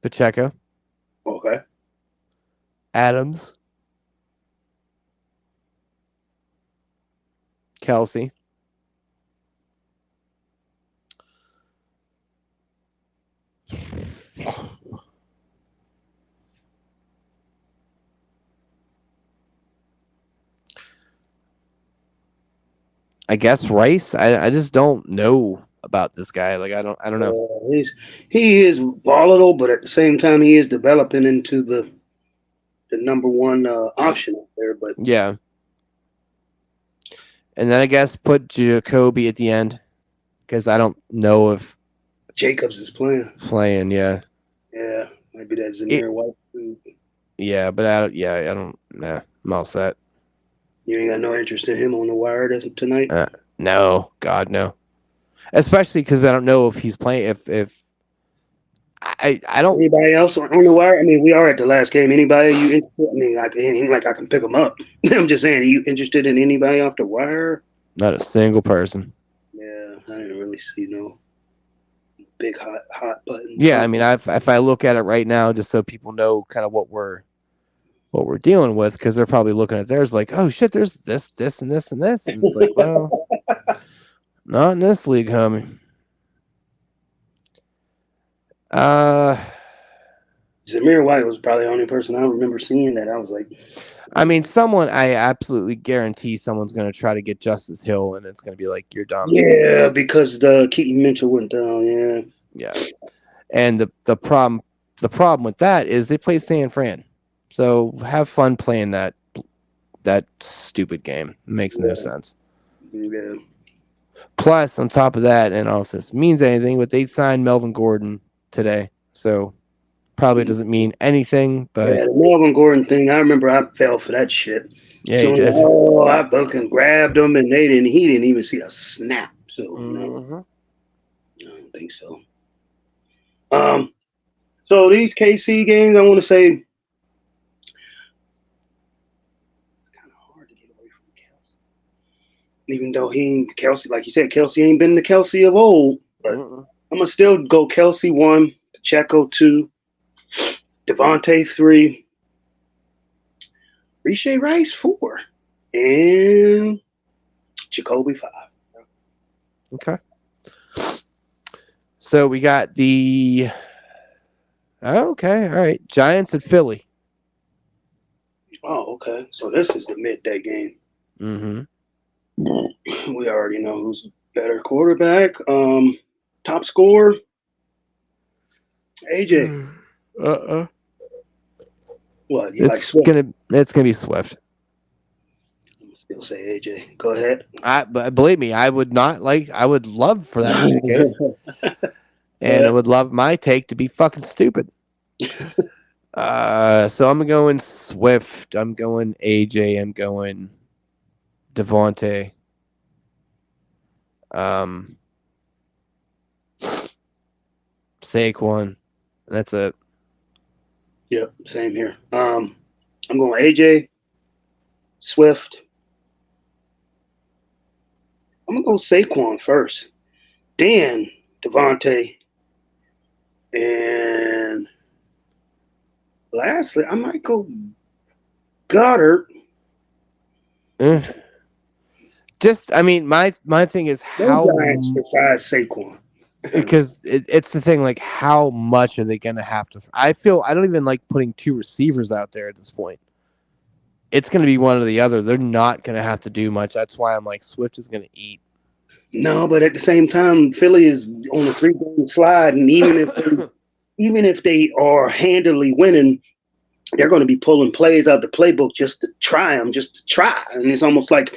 Pacheco. Okay. Adams. Kelsey. I guess Rice. I just don't know about this guy. Like I don't know. He is volatile, but at the same time, he is developing into the number 1 option up there. But yeah, And then I guess put Jacoby at the end because I don't know if Jacobs is playing. Yeah. Yeah, maybe that It, Zamir White. Too. yeah, but I don't. Nah, I'm all set. You ain't got no interest in him on the wire tonight. No, God, no. Especially because I don't know if he's playing. If I don't. Anybody else on the wire? I mean, we are at the last game. Anybody you interested? I mean, ain't like I can pick them up. I'm just saying, are you interested in anybody off the wire? Not a single person. Yeah, I didn't really see no big hot buttons. Yeah, I mean, if I look at it right now, just so people know kind of what we're dealing with, because they're probably looking at theirs like, oh shit, there's this, and this, and this, and it's like, well, not in this league, homie. Zamir White was probably the only person I remember seeing that I was like, I mean, I absolutely guarantee someone's going to try to get Justice Hill, and it's going to be like, you're dumb. yeah, because the Keaton Mitchell went down. Yeah, yeah. And the problem with that is they play San Fran, so have fun playing that stupid game. It makes no sense. Yeah. Plus, on top of that, and I don't know if this means anything, but they signed Melvin Gordon today, so probably doesn't mean anything. But yeah, the Melvin Gordon thing, I remember I fell for that shit. yeah, so he did. I fucking grabbed him, and he didn't even see a snap. So no, I don't think so. So these KC games, I want to say, it's kind of hard to get away from Kelsey. Even though he ain't Kelsey, like you said, Kelsey ain't been the Kelsey of old. But I'm gonna still go Kelsey 1, Pacheco 2, Devontae 3, Riche Rice 4, and Jacoby 5. Okay. So we got the okay, all right, Giants at Philly. Oh, okay. So this is the midday game. We already know who's better quarterback. Top scorer, AJ. What you It's like? gonna be Swift. Still say AJ. Go ahead. But believe me, I would love for that to be the case. And I would love my take to be fucking stupid. So I'm going Swift. I'm going AJ. I'm going Devontae. Saquon. That's it. Yep, same here. I'm going AJ, Swift. I'm gonna go Saquon first, then Devontae, and lastly, I might go Goddard. Just, I mean, my thing is how Giants besides Saquon. Because it's the thing, like, how much are they gonna have to? I don't even like putting two receivers out there at this point. It's gonna be one or the other. They're not gonna have to do much. That's why I'm like, Swift is gonna eat. No, but at the same time, Philly is on a 3-game slide, and even if they are handily winning, they're going to be pulling plays out the playbook just to try them, and it's almost like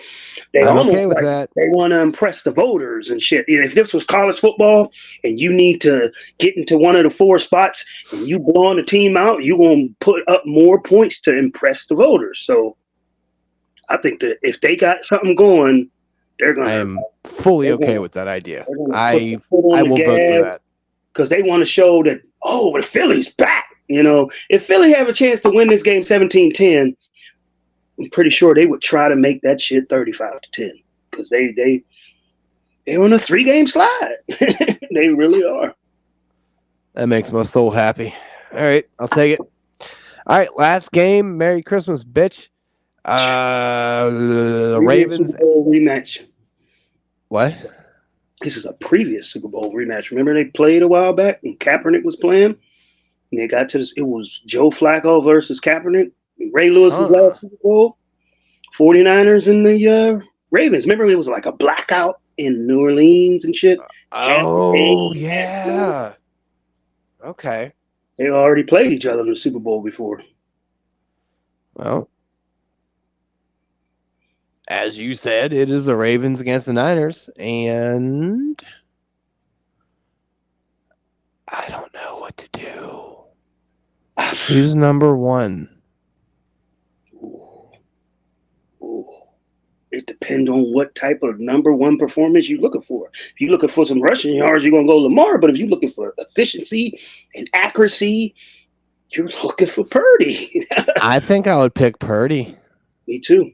I'm okay with that. They want to impress the voters and shit. If this was college football and you need to get into one of the 4 spots and you blowing the team out, you're going to put up more points to impress the voters. So I think that if they got something going, they're going to. I am fully okay with that idea. I will vote for that because they want to show that, oh, the Philly's back. You know, if Philly have a chance to win this game 17-10, I'm pretty sure they would try to make that shit 35-10 because they're on a 3-game slide. They really are. That makes my soul happy. All right, I'll take it. All right, last game. Merry Christmas, bitch. The Ravens Super Bowl rematch. What? This is a previous Super Bowl rematch. Remember they played a while back and Kaepernick was playing? And they got to this. It was Joe Flacco versus Kaepernick. Ray Lewis's last Super Bowl. 49ers and the Ravens. Remember, it was like a blackout in New Orleans and shit. Oh, yeah. Okay. They already played each other in the Super Bowl before. Well, as you said, it is the Ravens against the Niners, and I don't know what to do. Who's number one? Ooh. It depends on what type of number one performance you're looking for. If you're looking for some rushing yards, you're going to go Lamar. But if you're looking for efficiency and accuracy, you're looking for Purdy. I think I would pick Purdy. Me too.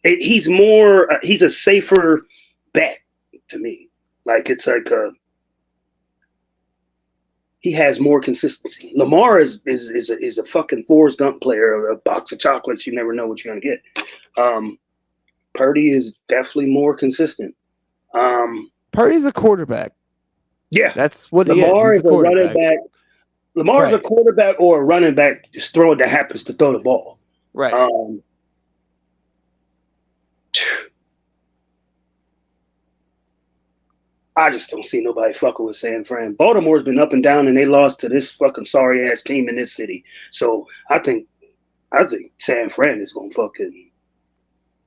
He's more. He's a safer bet to me. Like it's like he has more consistency. Lamar is a fucking Forrest Gump player, a box of chocolates. You never know what you're gonna get. Purdy is definitely more consistent. Purdy's a quarterback. Yeah, that's what Lamar he is. He's a running back. Lamar's a quarterback or a running back, just throwing that happens to throw the ball. Right. I just don't see nobody fucking with San Fran. Baltimore's been up and down, and they lost to this fucking sorry ass team in this city. So I think San Fran is gonna fucking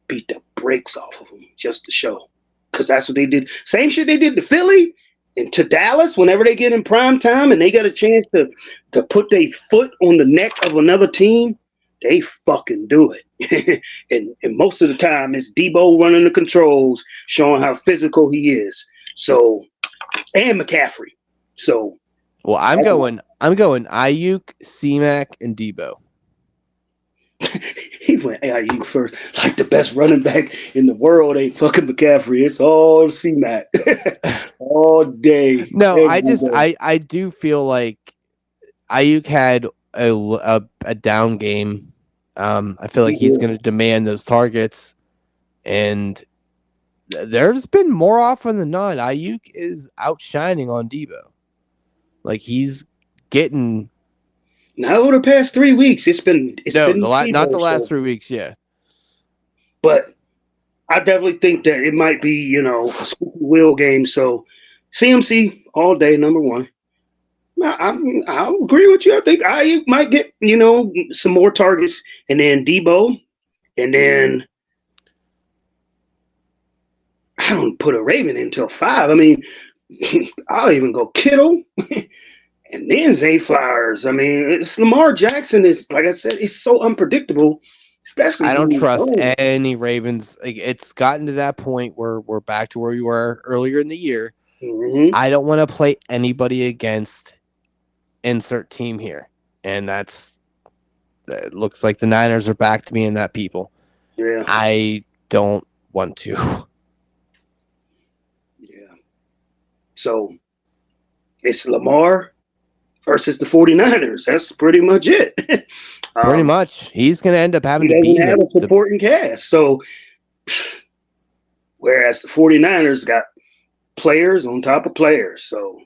beat the brakes off of them just to show, because that's what they did. Same shit they did to Philly and to Dallas. Whenever they get in prime time and they got a chance to put their foot on the neck of another team, they fucking do it. and most of the time, it's Debo running the controls, showing how physical he is. So, and McCaffrey. So, well, I'm going Ayuk, C-Mac, and Debo. He went Ayuk first, like the best running back in the world ain't fucking McCaffrey. It's all C-Mac all day. No, I do feel like Ayuk had a down game. I feel like he's going to demand those targets, and there's been more often than not, Ayuk is outshining on Debo. Like he's getting. Now over the past 3 weeks, it's been not the last 3 weeks, yeah. But I definitely think that it might be, a squeaky wheel game. So CMC all day, number one. I agree with you. I think Ayuk might get, some more targets, and then Debo, and then I don't put a Raven until 5. I mean, I'll even go Kittle. And then Zay Flowers. I mean, it's Lamar Jackson is, like I said, it's so unpredictable. Especially, I don't trust any Ravens. Like, it's gotten to that point where we're back to where we were earlier in the year. Mm-hmm. I don't want to play anybody against insert team here, and it looks like the Niners are back to being that people. Yeah, I don't want to. Yeah. So it's Lamar versus the 49ers. That's pretty much it. Pretty much. He's going to end up having to beat a supporting cast. So, whereas the 49ers got players on top of players. So,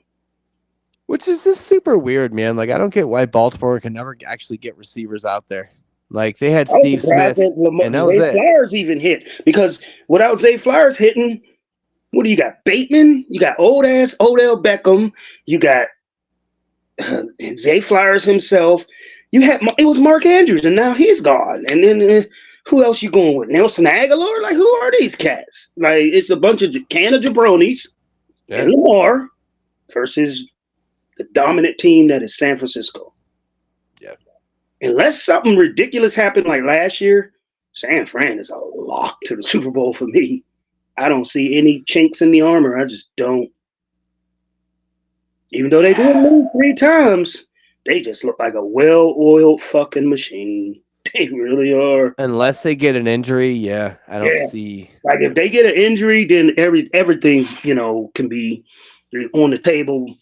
which is just super weird, man. Like, I don't get why Baltimore can never actually get receivers out there. Like, they had Steve Smith, and that was it. Flowers even hit, because without Zay Flowers hitting, what do you got? Bateman? You got old-ass Odell Beckham. You got Zay Flowers himself. It was Mark Andrews, and now he's gone. And then who else you going with? Nelson Aguilar? Like, who are these cats? Like, it's a bunch of can of jabronis and Lamar versus the dominant team that is San Francisco. Yeah. Unless something ridiculous happened like last year, San Fran is a lock to the Super Bowl for me. I don't see any chinks in the armor. I just don't. Even though they did lose 3 times, they just look like a well-oiled fucking machine. They really are. Unless they get an injury, I don't see. Like, if they get an injury, then everything's, can be on the table.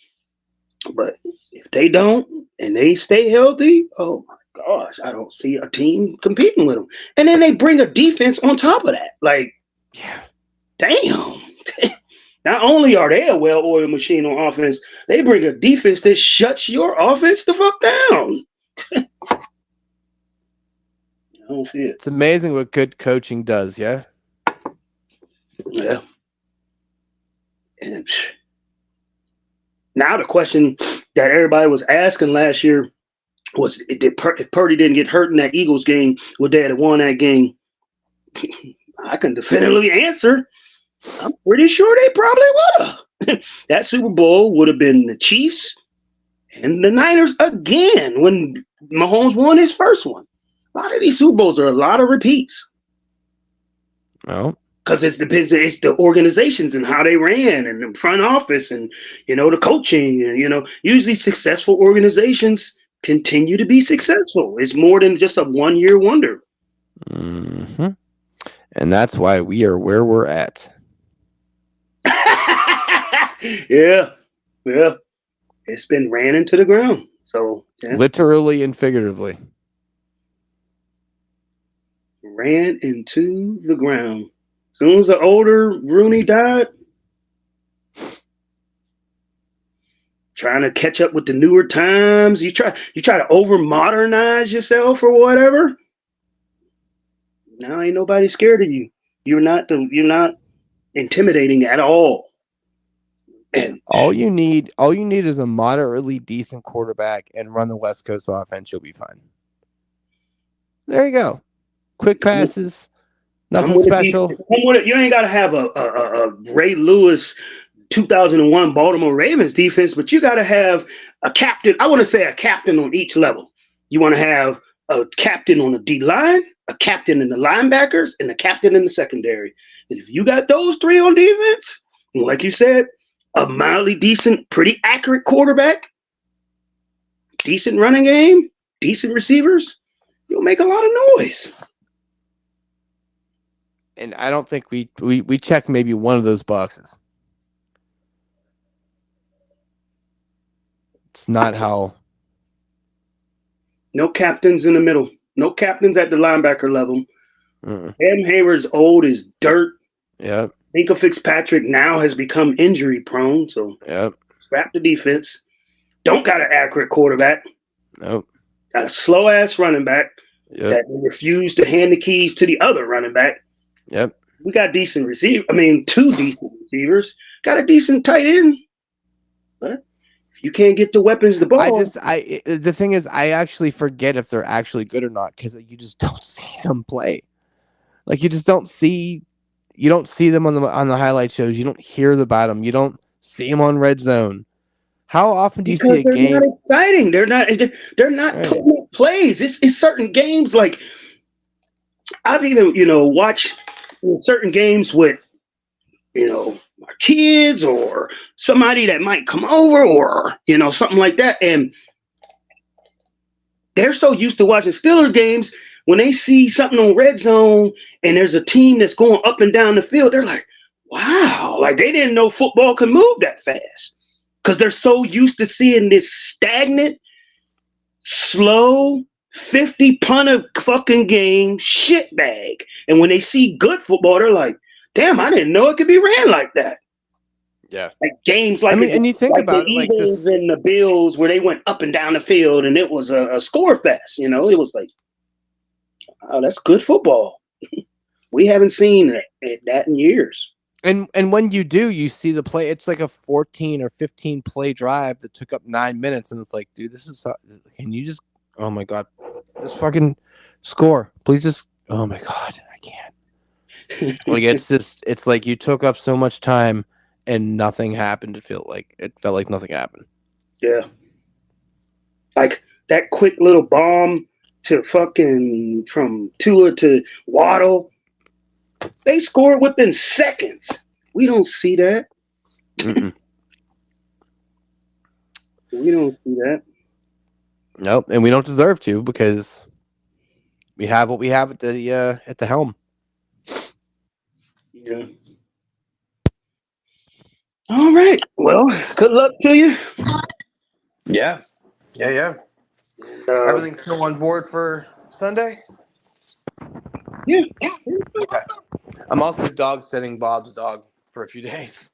But if they don't and they stay healthy, oh my gosh, I don't see a team competing with them. And then they bring a defense on top of that. Like, damn. Not only are they a well-oiled machine on offense, they bring a defense that shuts your offense the fuck down. I don't see it. It's amazing what good coaching does, yeah? Yeah. And now the question that everybody was asking last year was, if Purdy didn't get hurt in that Eagles game, would they have won that game? I can definitively answer. I'm pretty sure they probably would have. That Super Bowl would have been the Chiefs and the Niners again when Mahomes won his first one. A lot of these Super Bowls are a lot of repeats. Well, Because it depends, it's the organizations and how they ran and the front office and, the coaching. And, usually successful organizations continue to be successful. It's more than just a 1-year wonder. mm-hmm. And that's why we are where we're at. Yeah. It's been ran into the ground. So, yeah. Literally and figuratively. Ran into the ground. As soon as the older Rooney died, trying to catch up with the newer times, you try to over modernize yourself or whatever. Now ain't nobody scared of you. You're not intimidating at all. And all you need is a moderately decent quarterback and run the West Coast offense. You'll be fine. There you go. Quick passes, nothing special. You ain't got to have a Ray Lewis 2001 Baltimore Ravens defense, but you got to have a captain. I want to say a captain on each level. You want to have a captain on the D line, a captain in the linebackers, and a captain in the secondary. And if you got those three on defense, like you said, a mildly decent, pretty accurate quarterback, decent running game, decent receivers, you'll make a lot of noise. And I don't think we check maybe one of those boxes. It's not how. No captains in the middle. No captains at the linebacker level. Cam Hayward's old as dirt. Yep. Minka Fitzpatrick now has become injury prone, so scrap the defense. Don't got an accurate quarterback. Nope. Got a slow ass running back that refused to hand the keys to the other running back. Yep. We got decent receiver. I mean, 2 decent receivers. Got a decent tight end. But if you can't get the weapons, the ball. The thing is, I actually forget if they're actually good or not because you just don't see them play. Like you just don't see. You don't see them on the highlight shows. You don't hear about them. You don't see them on Red Zone. How often do you see a game? They're not exciting. They're not putting up plays. It's certain games like I've even watched certain games with my kids or somebody that might come over or something like that, and they're so used to watching Steelers games. When they see something on Red Zone and there's a team that's going up and down the field, they're like, wow, like they didn't know football could move that fast because they're so used to seeing this stagnant, slow, 50 punter fucking game shitbag. And when they see good football, they're like, damn, I didn't know it could be ran like that. Yeah. Like games like and you think about the it, Eagles and the Bills where they went up and down the field and it was a score fest. It was like, oh, that's good football. We haven't seen that in years. And when you do, you see the play. It's like a 14 or 15 play drive that took up 9 minutes, and it's like, dude, this is. Can you just? Oh my god, just fucking score, please. Just. Oh my god, I can't. Like it's like you took up so much time and nothing happened. It felt like nothing happened. Yeah. Like that quick little bomb to fucking from Tua to Waddle. They scored within seconds. We don't see that. Mm-mm. We don't see that. Nope, and we don't deserve to because we have what we have at the helm. Yeah. All right. Well, good luck to you. Yeah. Everything's still on board for Sunday? Yeah. Okay. I'm also dog sitting Bob's dog for a few days.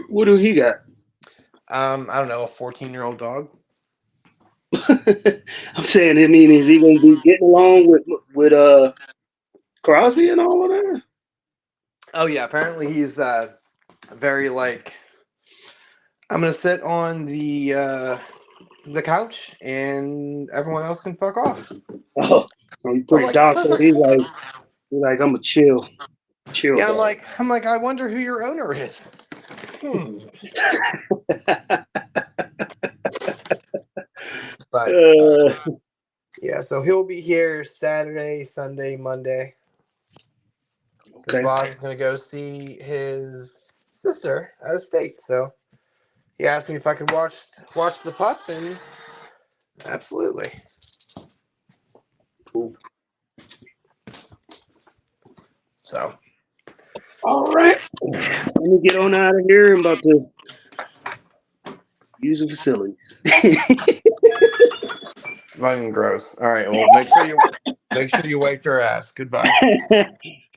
What do he got? I don't know, a 14-year-old dog. I'm saying, is he going to be getting along with Crosby and all of that? Oh yeah, apparently he's very like, I'm gonna sit on the couch and everyone else can fuck off. Oh, he's pretty docile. He's like, You're like, I'm a chill. Yeah, Dog. I'm like, I wonder who your owner is. But yeah, so he'll be here Saturday, Sunday, Monday. Because Okay. Boz is going to go see his sister out of state. So he asked me if I could watch the pup, and absolutely. Cool. So All right. Let me get on out of here. I'm about to use the facilities. fucking gross. All right, well, make sure you wipe your ass. Goodbye.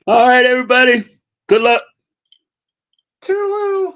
All right, everybody. Good luck. Toodaloo.